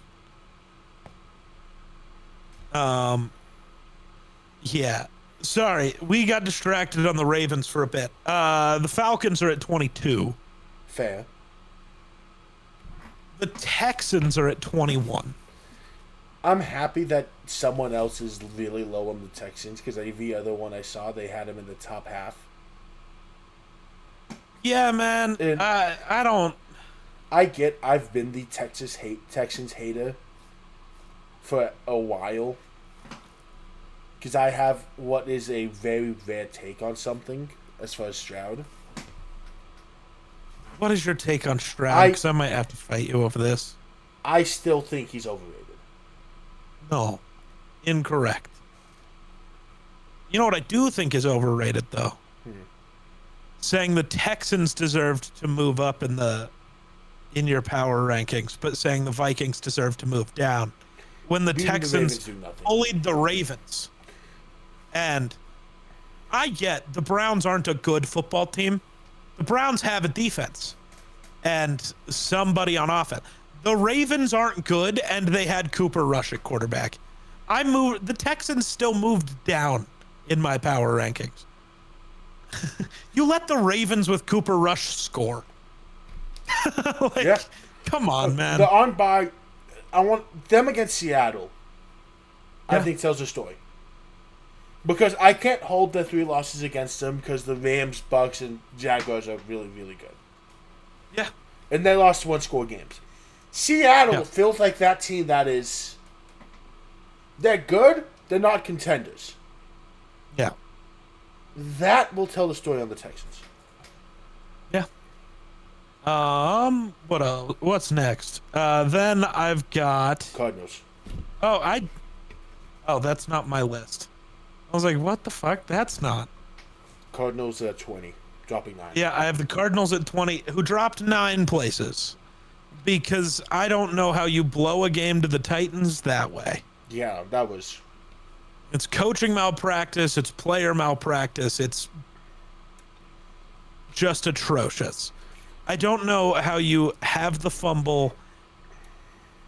Yeah. Sorry, we got distracted on the Ravens for a bit. The Falcons are at 22. Fair. The Texans are at 21. I'm happy that someone else is really low on the Texans because every other one I saw, they had them in the top half. Yeah, man. And I don't. I've been the Texans hater for a while because I have what is a very rare take on something as far as Stroud. What is your take on Stroud? Because I might have to fight you over this. I still think he's overrated. No. Incorrect. You know what I do think is overrated, though? Saying the Texans deserved to move up in your power rankings, but saying the Vikings deserve to move down. When the Texans bullied the Ravens. And I get the Browns aren't a good football team. The Browns have a defense and somebody on offense. The Ravens aren't good, and they had Cooper Rush at quarterback. The Texans still moved down in my power rankings. You let the Ravens with Cooper Rush score. Yeah. Come on, man. The on bye, I want them against Seattle. I Yeah. think tells a story. Because I can't hold the 3 losses against them because the Rams, Bucks, and Jaguars are really, really good. Yeah. And they lost 1-score games. Seattle Yeah. feels like that team that is... They're good. They're not contenders. Yeah. That will tell the story on the Texans. Yeah. What else? What's next? Then I've got... Cardinals. Oh, that's not my list. I was like, what the fuck? That's not. Cardinals at 20. Dropping 9. Yeah, I have the Cardinals at 20, who dropped 9 places. Because I don't know how you blow a game to the Titans that way. Yeah, that was... It's coaching malpractice. It's player malpractice. It's just atrocious. I don't know how you have the fumble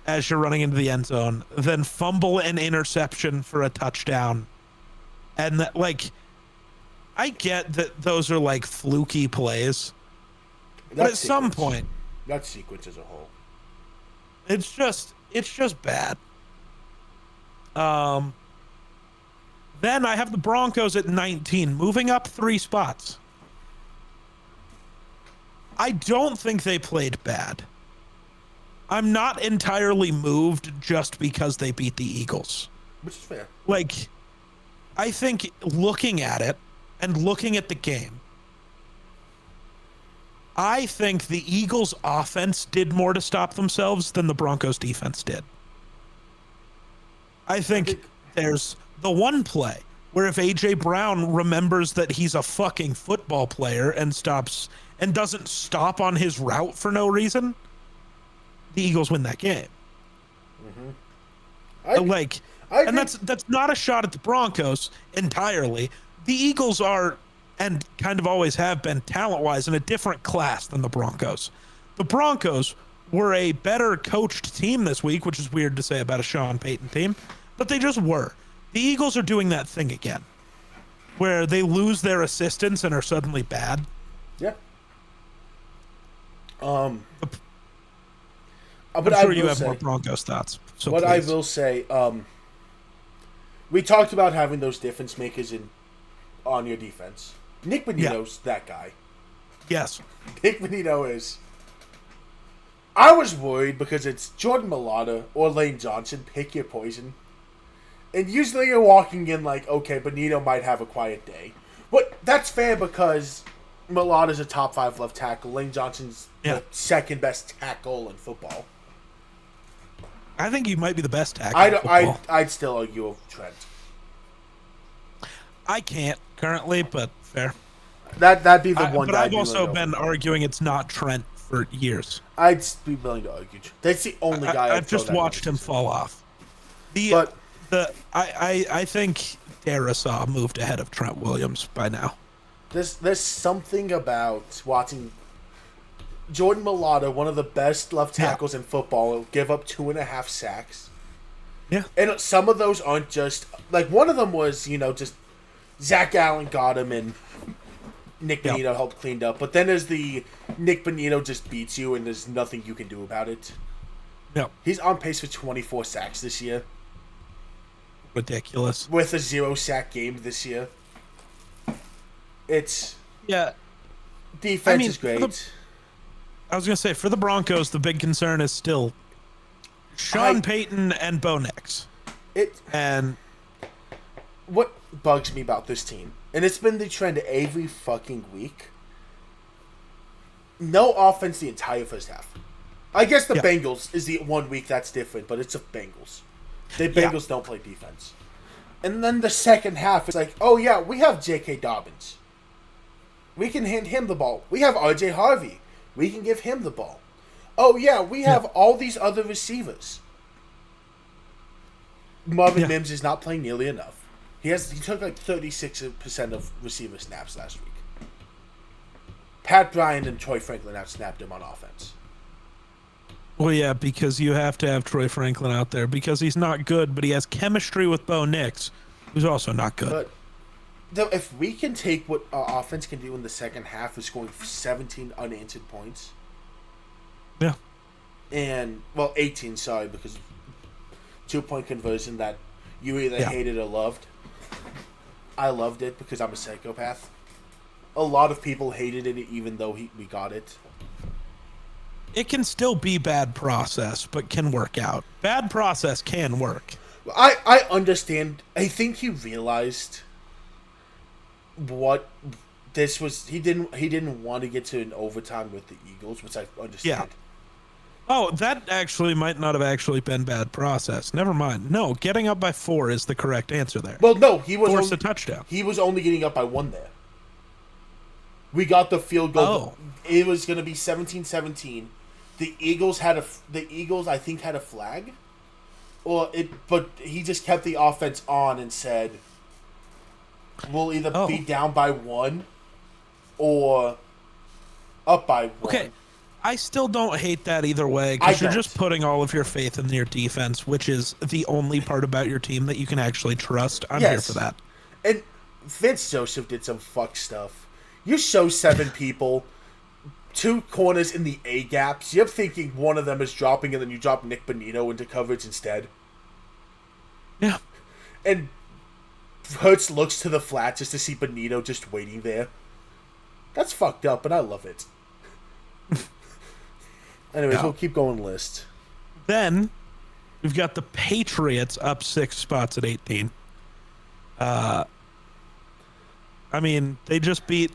as you're running into the end zone, then fumble an interception for a touchdown. And that, like, I get that those are like fluky plays, but at some point, that sequence as a whole, it's just bad. Then I have the Broncos at 19, moving up 3 spots. I don't think they played bad. I'm not entirely moved just because they beat the Eagles. which is fair. Like, I think looking at it and looking at the game, I think the Eagles' offense did more to stop themselves than the Broncos' defense did. I think there's the one play where if A.J. Brown remembers that he's a fucking football player and doesn't stop on his route for no reason, the Eagles win that game. Mm-hmm. That's not a shot at the Broncos entirely. The Eagles are, and kind of always have been, talent-wise, in a different class than the Broncos. The Broncos were a better coached team this week, which is weird to say about a Sean Payton team, but they just were. The Eagles are doing that thing again, where they lose their assistants and are suddenly bad. Yeah. But I'm sure you have more Broncos thoughts. So what please. I will say, we talked about having those difference makers on your defense. Nick Bonito's that guy. Yes. Nick Bonito is. I was worried because it's Jordan Mailata or Lane Johnson. Pick your poison. And usually you're walking in like, okay, Bonito might have a quiet day. But that's fair because Mailata's a top 5 left tackle. Lane Johnson's the second best tackle in football. I think you might be the best tackle. I'd still argue over Trent. I can't currently, but fair. That'd be the one. But I've also been arguing it's not Trent for years. I'd be willing to argue. That's the only guy I've just watched him fall off. I think Darisaw moved ahead of Trent Williams by now. There's something about watching Jordan Mailata, one of the best left tackles in football, give up 2.5 sacks. Yeah. And some of those aren't just... Like, one of them was, just Zach Allen got him and Nick Bonito helped cleaned up. But then there's the Nick Bonito just beats you and there's nothing you can do about it. No. He's on pace for 24 sacks this year. Ridiculous. With a 0-sack game this year. It's... Yeah. Defense is great. I was going to say, for the Broncos, the big concern is still Sean Payton and Bo Nix. What bugs me about this team, and it's been the trend every fucking week, no offense the entire first half. I guess the Bengals is the one week that's different, but it's the Bengals. The Bengals don't play defense. And then the second half, it's like, oh yeah, we have J.K. Dobbins. We can hand him the ball. We have R.J. Harvey. We can give him the ball. Oh, yeah, we have all these other receivers. Marvin Mims is not playing nearly enough. He took like 36% of receiver snaps last week. Pat Bryant and Troy Franklin have snapped him on offense. Well, yeah, because you have to have Troy Franklin out there because he's not good, but he has chemistry with Bo Nix, who's also not good. But though, if we can take what our offense can do in the second half of scoring 17 unanswered points, Yeah. and, well, 18, sorry, because 2-point conversion that you either hated or loved. I loved it because I'm a psychopath. A lot of people hated it even though we got it. It can still be bad process, but can work out. Bad process can work. I understand. I think he realized what this was. He didn't want to get to an overtime with the Eagles, which I understand. Yeah. Oh, that actually might not have actually been bad process. Never mind. No, getting up by 4 is the correct answer there. Well, no, he was forced a touchdown. He was only getting up by 1 there. We got the field goal. Oh. It was going to be 17-17. The Eagles I think had a flag, but he just kept the offense on and said, "We'll either be down by 1 or up by 1." Okay, I still don't hate that either way because you're just putting all of your faith in your defense, which is the only part about your team that you can actually trust. I'm here for that. And Vince Joseph did some fuck stuff. You show 7 people. 2 corners in the A gaps. You're thinking one of them is dropping, and then you drop Nick Bonito into coverage instead. Yeah. And Hurts looks to the flat just to see Bonito just waiting there. That's fucked up, but I love it. Anyways, we'll keep going list. Then we've got the Patriots up 6 spots at 18. I mean, they just beat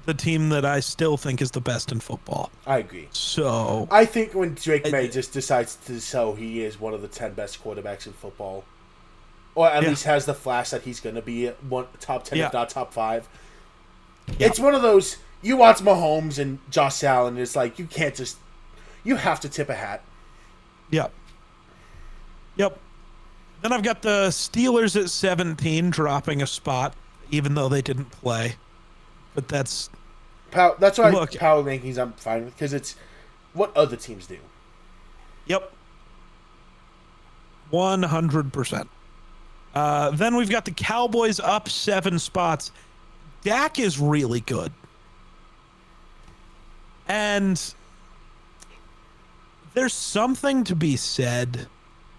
the team that I still think is the best in football. I agree. So I think when Drake May just decides to show he is one of the 10 best quarterbacks in football, or at least has the flash that he's going to be top 10, if not top 5. Yeah. It's one of those, you watch Mahomes and Josh Allen, it's like, you can't just, you have to tip a hat. Yep. Then I've got the Steelers at 17 dropping a spot, even though they didn't play. But that's why power rankings I'm fine with, because it's what other teams do. Yep. 100%. Then we've got the Cowboys up 7 spots. Dak is really good. And there's something to be said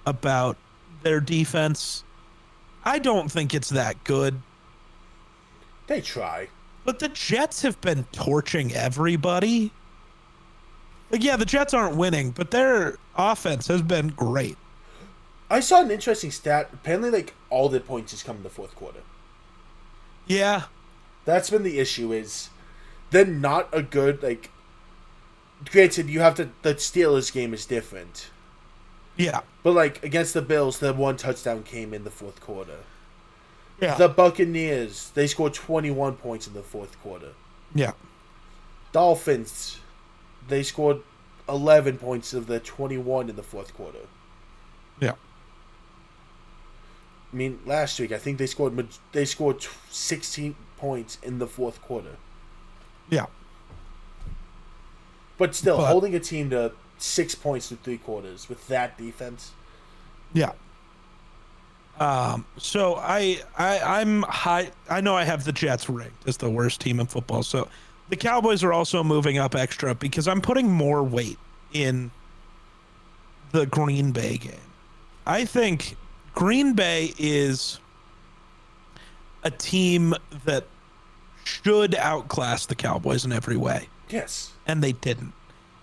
about their defense. I don't think it's that good. They try. But the Jets have been torching everybody. Like, yeah, the Jets aren't winning, but their offense has been great. I saw an interesting stat. Apparently, like, all their points just come in the fourth quarter. Yeah. That's been the issue, is they're not a good, like, granted, you have to, the Steelers game is different. Yeah. But, like, against the Bills, the 1 touchdown came in the fourth quarter. Yeah. The Buccaneers, they scored 21 points in the fourth quarter. Yeah. Dolphins, they scored 11 points of the 21 in the fourth quarter. Yeah. I mean, last week, I think they scored 16 points in the fourth quarter. Yeah. But still, holding a team to 6 points through 3 quarters with that defense. Yeah. So I'm high. I know I have the Jets ranked as the worst team in football. So the Cowboys are also moving up extra because I'm putting more weight in the Green Bay game. I think Green Bay is a team that should outclass the Cowboys in every way. Yes. And they didn't.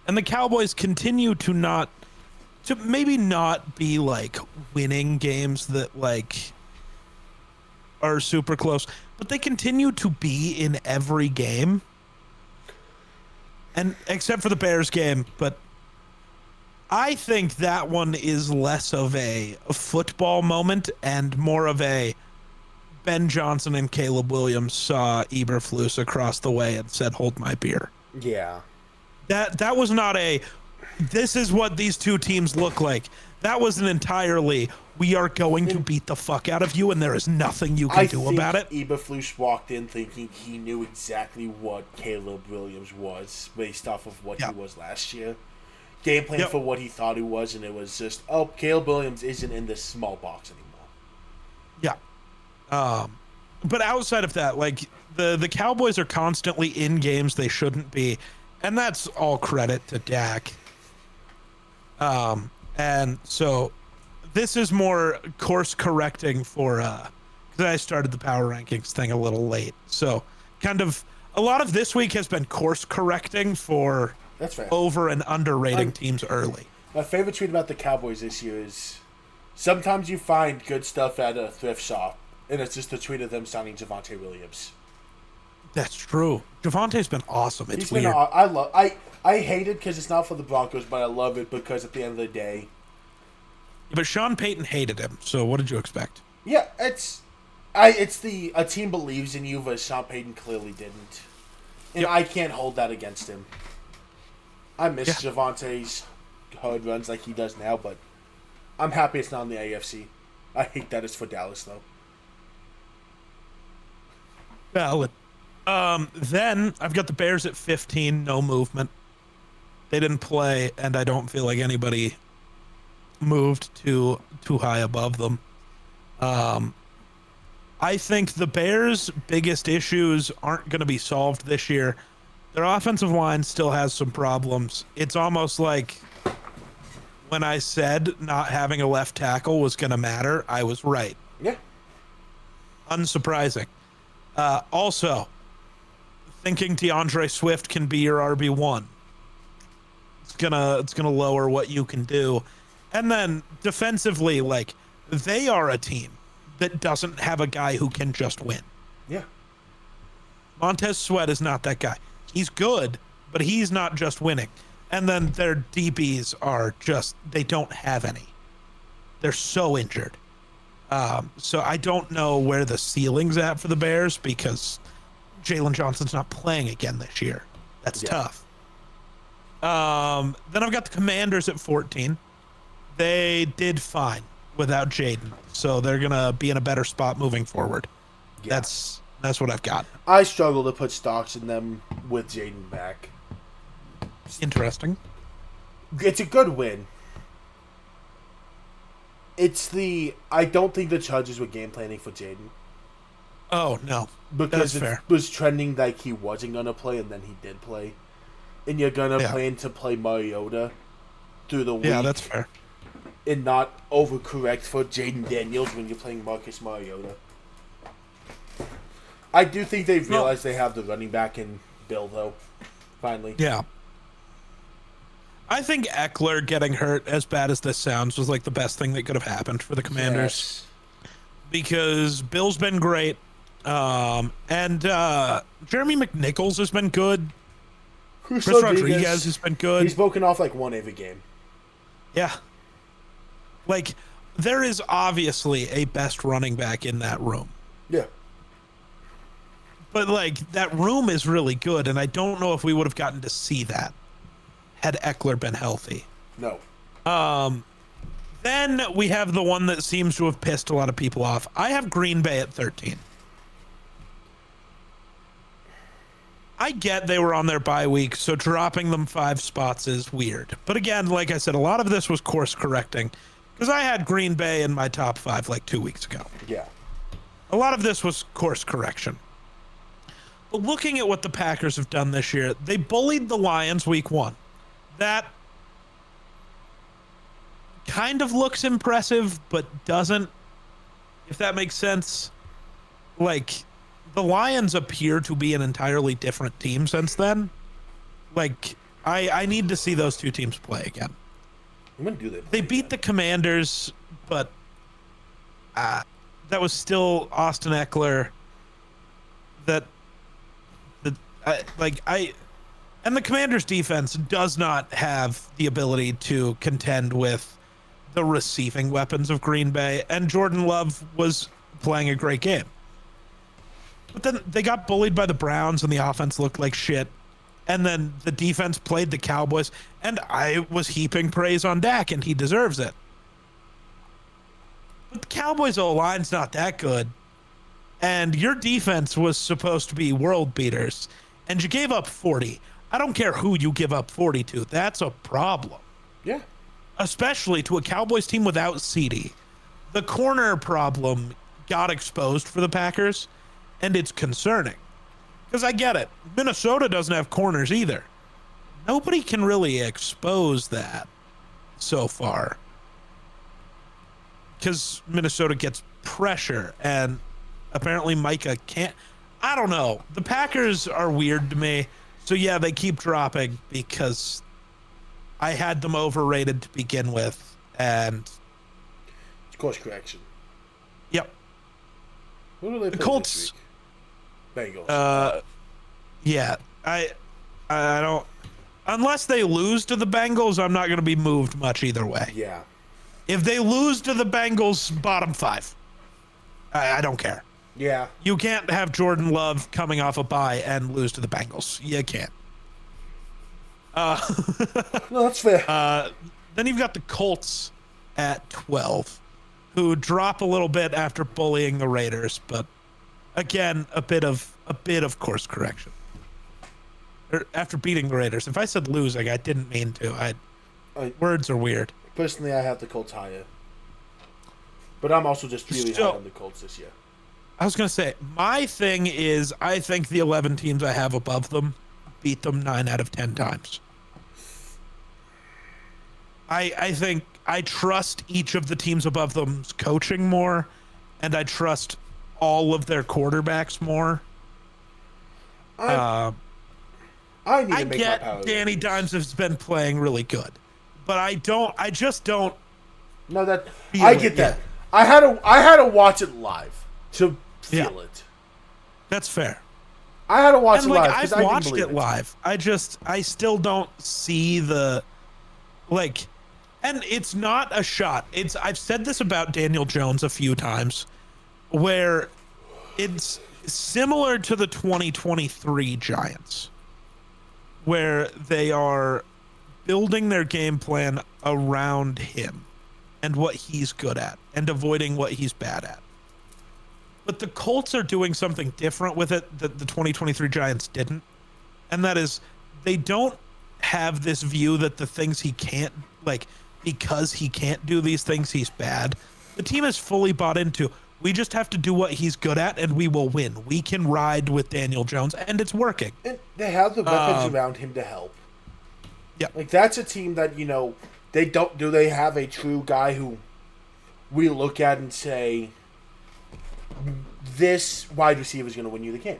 And the Cowboys continue to maybe not be like winning games that like are super close, but they continue to be in every game. And except for the Bears game, but I think that one is less of a football moment and more of a Ben Johnson and Caleb Williams saw Eberflus across the way and said, "Hold my beer." Yeah. That was not a, this is what these two teams look like. That was an entirely, we are going to beat the fuck out of you and there is nothing you can do about it. Eberflus walked in thinking he knew exactly what Caleb Williams was based off of what he was last year. game plan Yep. for what he thought he was, and it was just, oh, Caleb Williams isn't in this small box anymore. Yeah. But outside of that, like the Cowboys are constantly in games they shouldn't be, and that's all credit to Dak. And so this is more course correcting for because I started the power rankings thing a little late. So kind of a lot of this week has been course correcting for That's fair. over and underrating teams early. My favorite tweet about the Cowboys this year is sometimes you find good stuff at a thrift shop, and it's just the tweet of them signing Javonte Williams. That's true. Javonte's been awesome. It's He's weird. I hate it because it's not for the Broncos, but I love it because at the end of the day, But Sean Payton hated him. So what did you expect? yeah, a team believes in you, but Sean Payton clearly didn't, and Yep. I can't hold that against him. I miss Yeah. Javonte's hard runs like he does now, but I'm happy it's not in the AFC. I hate that it's for Dallas though. Valid. Then I've got the Bears at 15, no movement. They didn't play, and I don't feel like anybody moved too high above them. I think the Bears' biggest issues aren't going to be solved this year. Their offensive line still has some problems. It's almost like when I said not having a left tackle was going to matter, I was right. Yeah. Unsurprising. Also, thinking DeAndre Swift can be your RB1. It's gonna lower what you can do. And then defensively, like, they are a team that doesn't have a guy who can just win. Yeah. Montez Sweat is not that guy. He's good, but he's not just winning. And then their DBs are just, they don't have any. They're so injured. So I don't know where the ceiling's at for the Bears because Jalen Johnson's not playing again this year. That's tough. Then I've got the Commanders at 14. They did fine without Jaden, so they're gonna be in a better spot moving forward. Yeah. That's what I've got. I struggle to put stocks in them with Jaden back. Interesting. It's a good win. I don't think the Chargers were game planning for Jaden. Oh no, Because that's it fair. was trending like he wasn't going to play, and then he did play. And you're going to plan to play Mariota through the week. Yeah, that's fair. And not overcorrect for Jaden Daniels when you're playing Marcus Mariota. I do think they've realized they have the running back in Bill, though. Finally. Yeah. I think Eckler getting hurt, as bad as this sounds, was like the best thing that could have happened for the Commanders. Yes. Because Bill's been great. And Jeremy McNichols has been good. Chris Rodriguez has been good. He's broken off like one every game. Yeah. Like, there is obviously a best running back in that room. Yeah. But, like, that room is really good, and I don't know if we would have gotten to see that had Eckler been healthy. No. Then we have the one that seems to have pissed a lot of people off. I have Green Bay at 13. I get they were on their bye week, so dropping them 5 spots is weird. But again, like I said, a lot of this was course correcting because I had Green Bay in my top 5 like 2 weeks ago. Yeah. A lot of this was course correction. But looking at what the Packers have done this year, they bullied the Lions week 1. That kind of looks impressive, but doesn't, if that makes sense. Like, the Lions appear to be an entirely different team since then. Like, I need to see those two teams play again. When do they play They beat the Commanders, but that was still Austin Eckler. And the Commanders' defense does not have the ability to contend with the receiving weapons of Green Bay, and Jordan Love was playing a great game. But then they got bullied by the Browns, and the offense looked like shit. And then the defense played the Cowboys, and I was heaping praise on Dak, and he deserves it. But the Cowboys' O-line's not that good, and your defense was supposed to be world beaters, and you gave up 40. I don't care who you give up 40 to. That's a problem. Yeah. Especially to a Cowboys team without CeeDee. The corner problem got exposed for the Packers, and it's concerning. Because I get it. Minnesota doesn't have corners either. Nobody can really expose that so far. Because Minnesota gets pressure, and apparently Micah can't. I don't know. The Packers are weird to me. So, yeah, they keep dropping because I had them overrated to begin with. And It's course correction. Yep. Who do they play The Colts. this week? Bengals. Yeah. I don't. Unless they lose to the Bengals, I'm not going to be moved much either way. Yeah. If they lose to the Bengals, bottom 5. I don't care. Yeah. You can't have Jordan Love coming off a bye and lose to the Bengals. You can't. No, that's fair. Then you've got the Colts at 12, who drop a little bit after bullying the Raiders, but again, a bit of course correction. Or after beating the Raiders. If I said losing, I didn't mean to. Words are weird. Personally, I have the Colts higher. But I'm also just really high on the Colts this year. I was going to say, my thing is I think the 11 teams I have above them beat them 9 out of 10 times. I think I trust each of the teams above them's coaching more, and I trust all of their quarterbacks more. I need to make my power Danny Dimes has been playing really good, but I just don't. No, that I get that. I had to watch it live to feel it. That's fair. I had to watch And it like live. I've watched it live. I still don't see the like, and it's not a shot. I've said this about Daniel Jones a few times, where it's similar to the 2023 Giants, where they are building their game plan around him and what he's good at and avoiding what he's bad at. But the Colts are doing something different with it that the 2023 Giants didn't. And that is, they don't have this view that the things he can't, like, because he can't do these things, he's bad. The team is fully bought into, we just have to do what he's good at and we will win. We can ride with Daniel Jones, and it's working. And they have the weapons around him to help. Yeah. Like, that's a team that, they have a true guy who we look at and say, this wide receiver is going to win you the game?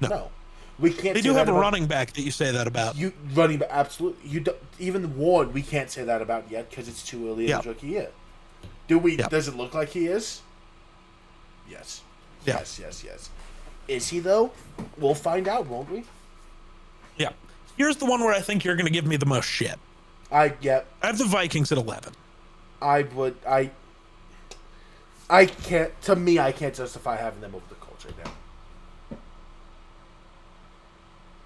No. We can't. They do have a running back that you say that about. Running back, absolutely. You don't, even Ward, we can't say that about yet because it's too early in his rookie year. Do we? Yep. Does it look like he is? Yes. Yeah. Yes. Is he though? We'll find out, won't we? Yeah. Here's the one where I think you're going to give me the most shit. I have the Vikings at 11. I can't. To me, I can't justify having them over the Colts right now.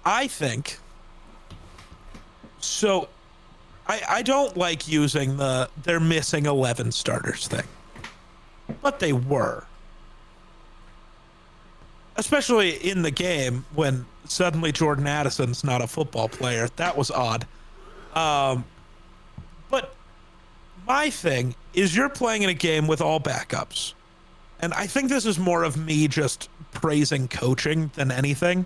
I think so. I don't like using they're missing 11 starters thing, but they were, especially in the game when suddenly Jordan Addison's not a football player. That was odd. But my thing is, you're playing in a game with all backups, and I think this is more of me just praising coaching than anything.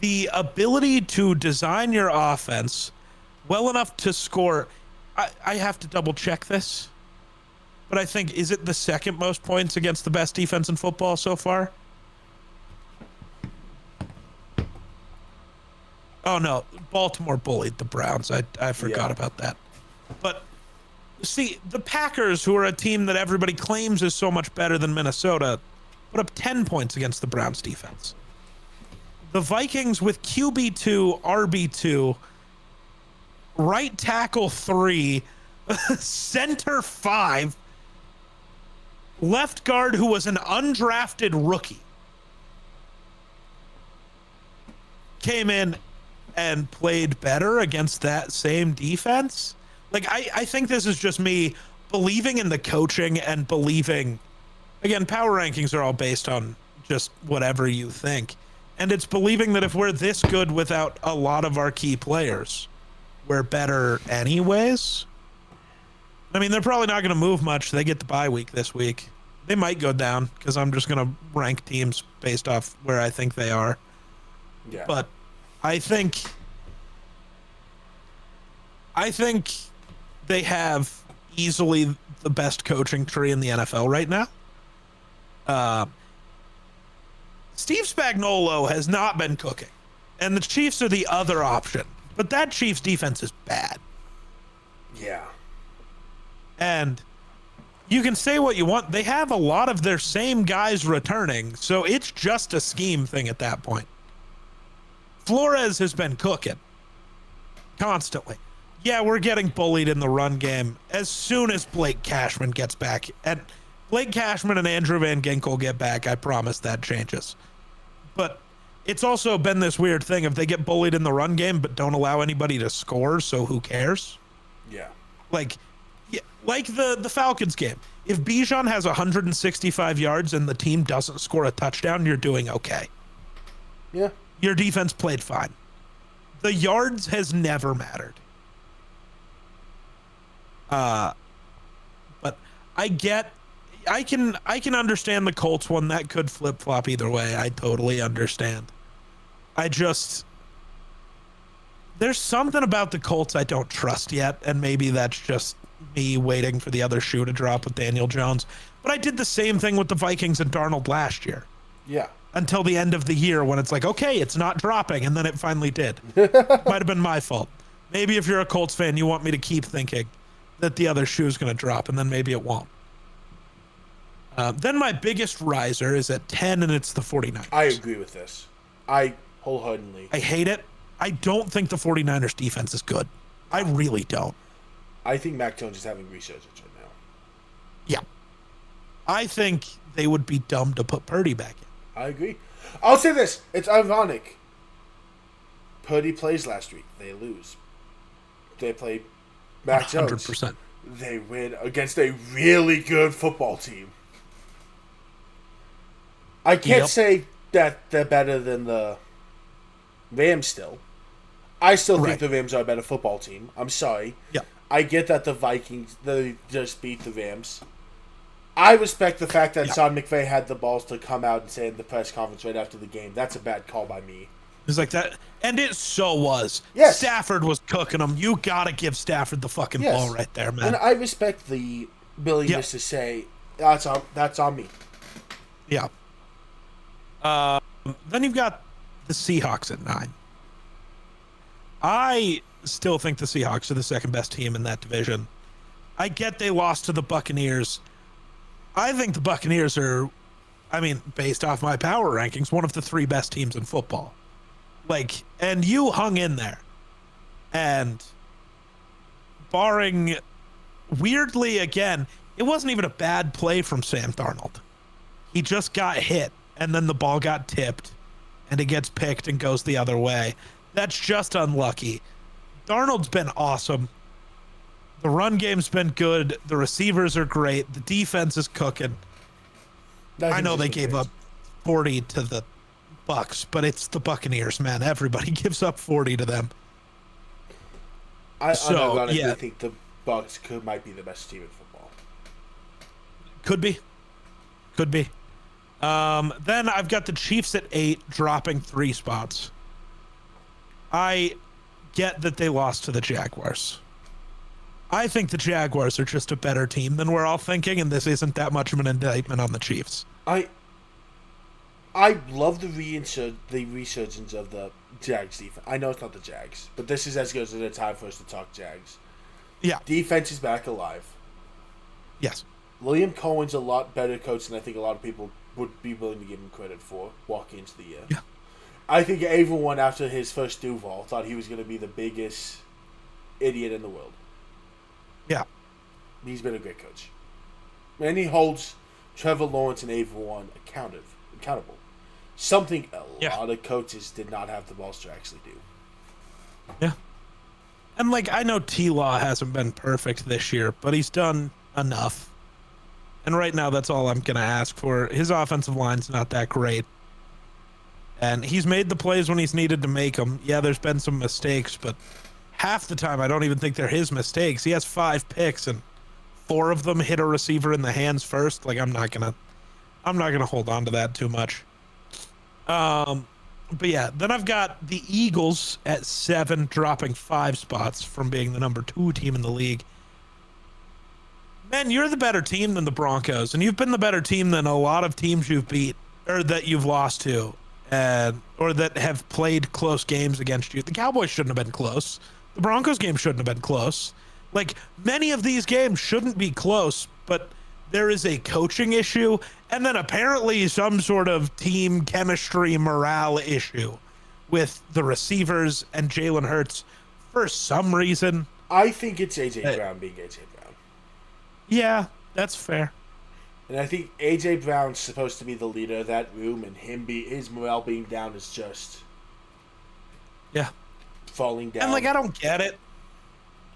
The ability to design your offense well enough to score. I have to double check this, but I think, is it the second most points against the best defense in football so far? Oh no, Baltimore bullied the Browns. I forgot about that. But see, the Packers, who are a team that everybody claims is so much better than Minnesota, put up 10 points against the Browns defense. The Vikings with QB2, RB2, right tackle 3, center 5, left guard who was an undrafted rookie, came in and played better against that same defense. Like, I think this is just me believing in the coaching and believing, again, power rankings are all based on just whatever you think. And it's believing that if we're this good without a lot of our key players, we're better anyways. I mean, they're probably not going to move much. They get the bye week this week. They might go down because I'm just going to rank teams based off where I think they are. Yeah. But I think they have easily the best coaching tree in the NFL right now. Steve Spagnuolo has not been cooking, and the Chiefs are the other option. But that Chiefs defense is bad. Yeah. And you can say what you want. They have a lot of their same guys returning, so it's just a scheme thing at that point. Flores has been cooking constantly. Yeah, we're getting bullied in the run game as soon as Blake Cashman gets back. And Blake Cashman and Andrew Van Ginkel get back, I promise that changes. But it's also been this weird thing of they get bullied in the run game but don't allow anybody to score, so who cares? Yeah. Like the Falcons game. If Bijan has 165 yards and the team doesn't score a touchdown, you're doing okay. Yeah. Your defense played fine. The yards has never mattered. But I can understand the Colts one. That could flip-flop either way. I totally understand. There's something about the Colts I don't trust yet, and maybe that's just me waiting for the other shoe to drop with Daniel Jones. But I did the same thing with the Vikings and Darnold last year. Yeah. Until the end of the year when it's like, okay, it's not dropping, and then it finally did. Might have been my fault. Maybe if you're a Colts fan, you want me to keep thinking that the other shoe is going to drop, and then maybe it won't. Then my biggest riser is at 10, and it's the 49ers. I agree with this. I wholeheartedly. I hate it. I don't think the 49ers defense is good. I really don't. I think Mac Jones is having resurgence right now. Yeah. I think they would be dumb to put Purdy back in. I agree. I'll say this. It's ironic. Purdy plays last week. They lose. They play Mac Jones. 100%. They win against a really good football team. I can't say that they're better than the Rams still. I still think the Rams are a better football team. I'm sorry. Yeah. I get that the Vikings, they just beat the Rams. I respect the fact that Sean McVay had the balls to come out and say in the press conference right after the game, that's a bad call by me. It's like that. And it so was. Yes. Stafford was cooking them. You got to give Stafford the fucking ball right there, man. And I respect the willingness to say, that's on me. Yeah. Then you've got the Seahawks at 9. I still think the Seahawks are the second best team in that division. I get they lost to the Buccaneers. I think the Buccaneers are, based off my power rankings, one of the 3 best teams in football. And you hung in there. And barring, weirdly again, it wasn't even a bad play from Sam Darnold. He just got hit, and then the ball got tipped, and it gets picked and goes the other way. That's just unlucky. Darnold's been awesome. The run game's been good. The receivers are great. The defense is cooking. I know they gave up 40 to the Bucks, but it's the Buccaneers, man. Everybody gives up 40 to them. I think the Bucks might be the best team in football. Could be. Then I've got the Chiefs at 8, dropping 3 spots. I get that they lost to the Jaguars. I think the Jaguars are just a better team than we're all thinking, and this isn't that much of an indictment on the Chiefs. I love the resurgence of the Jags defense. I know it's not the Jags, but this is as good as a time for us to talk Jags. Yeah. Defense is back alive. Yes. Liam Cohen's a lot better coach than I think a lot of people would be willing to give him credit for walking into the year. Yeah. I think everyone after his first Duval thought he was going to be the biggest idiot in the world. Yeah. He's been a great coach. And he holds Trevor Lawrence and everyone accountable. Something a lot of coaches did not have the balls to actually do. Yeah. And I know T-Law hasn't been perfect this year, but he's done enough. And right now, that's all I'm going to ask for. His offensive line's not that great. And he's made the plays when he's needed to make them. Yeah, there's been some mistakes, but half the time I don't even think they're his mistakes. He has 5 picks and 4 of them hit a receiver in the hands first. Like, I'm not gonna hold on to that too much. But yeah, then I've got the Eagles at 7, dropping 5 spots from being the number 2 team in the league. Man, you're the better team than the Broncos, and you've been the better team than a lot of teams you've beat or that you've lost to, or that have played close games against you. The Cowboys shouldn't have been close. The Broncos game shouldn't have been close. Like, many of these games shouldn't be close, but there is a coaching issue and then apparently some sort of team chemistry morale issue with the receivers and Jalen Hurts for some reason. I think it's A.J. Brown being A.J. Brown. Yeah, that's fair. And I think A.J. Brown's supposed to be the leader of that room, and his morale being down is just falling down. And, like, I don't get it.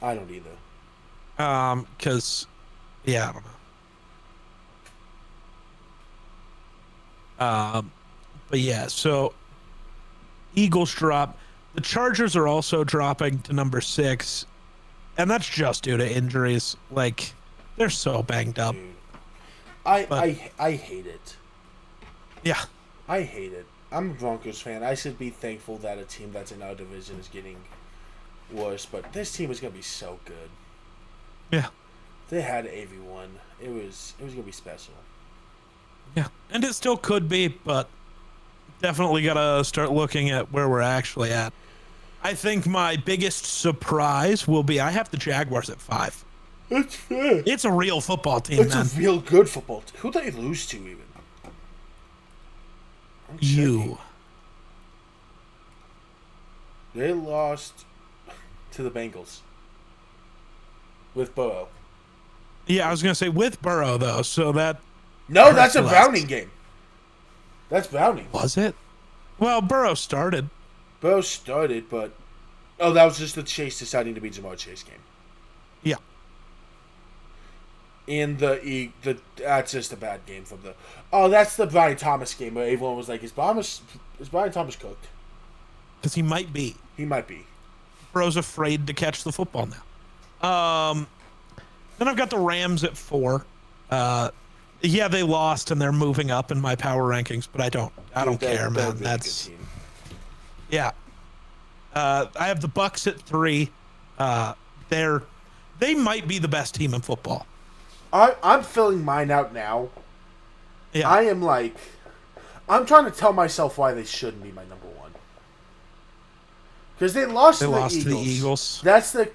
I don't either. Because, yeah, I don't know. But yeah, so Eagles drop. The Chargers are also dropping to number 6, and that's just due to injuries. Like, they're so banged up. Dude. I hate it. Yeah. I hate it. I'm a Broncos fan. I should be thankful that a team that's in our division is getting worse, but this team is going to be so good. Yeah. They had everyone. It was going to be special. Yeah. And it still could be, but definitely got to start looking at where we're actually at. I think my biggest surprise will be I have the Jaguars at 5. That's fair. It's a real football team, it's man. It's a real good football team. Who did they lose to, even? You. They lost to the Bengals. With Burrow. Yeah, I was going to say with Burrow, though, so that... No, that's a Browning game. That's Browning. Was it? Well, Burrow started. Burrow started, but... Oh, that was just the Chase deciding to be Jamar Chase game. Yeah. And that's just a bad game from the... Oh, that's the Brian Thomas game where everyone was like, is Brian Thomas cooked? Because he might be. He might be. Burrow's afraid to catch the football now. Then I've got the Rams at 4. Yeah, they lost and they're moving up in my power rankings, but I don't care, man. Really that's yeah. I have the Bucks at 3. They might be the best team in football. I'm filling mine out now. Yeah. I'm trying to tell myself why they shouldn't be my number 1. Because they lost to the Eagles. That's the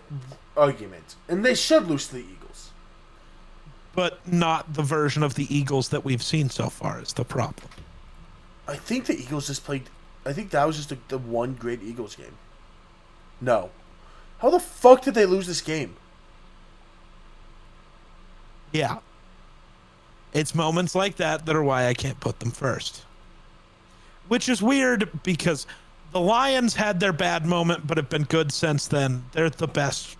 argument. And they should lose to the Eagles. But not the version of the Eagles that we've seen so far is the problem. I think the Eagles just played... I think that was just the one great Eagles game. No. How the fuck did they lose this game? Yeah. It's moments like that are why I can't put them first. Which is weird because the Lions had their bad moment but have been good since then. They're the best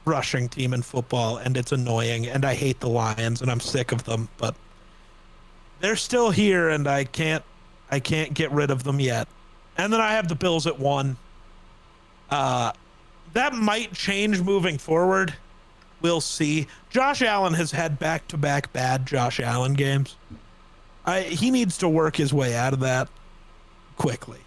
rushing team in football, and it's annoying, and I hate the Lions, and I'm sick of them, but they're still here, and I can't get rid of them yet. And then I have the Bills at 1. That might change moving forward. We'll see. Josh Allen has had back-to-back bad Josh Allen games. He needs to work his way out of that quickly.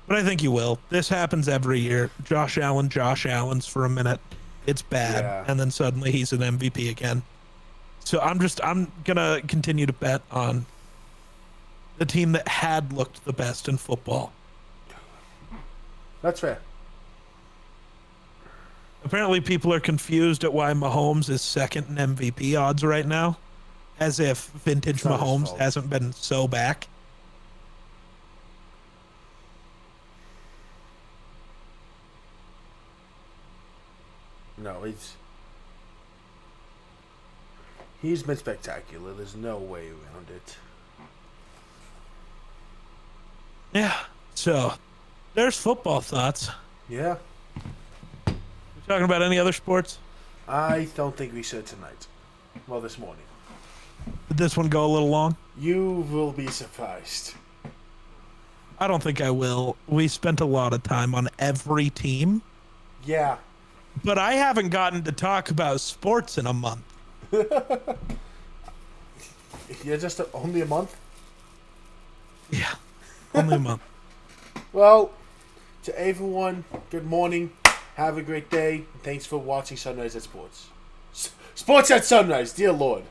But I think he will. This happens every year. Josh Allen's for a minute. It's bad. Yeah. And then suddenly he's an MVP again. So I'm going to continue to bet on the team that had looked the best in football. That's fair. Apparently people are confused at why Mahomes is second in MVP odds right now. As if vintage Mahomes hasn't been so back. No, he's been spectacular. There's no way around it. Yeah. So, there's football thoughts. Yeah. We talking about any other sports? I don't think we should tonight. Well, this morning. Did this one go a little long? You will be surprised. I don't think I will. We spent a lot of time on every team, Yeah. but I haven't gotten to talk about sports in a month. You're just only a month? Yeah, only a month. Well, to everyone, good morning. Have a great day. Thanks for watching Sunrise at Sports. Sports at Sunrise, dear Lord.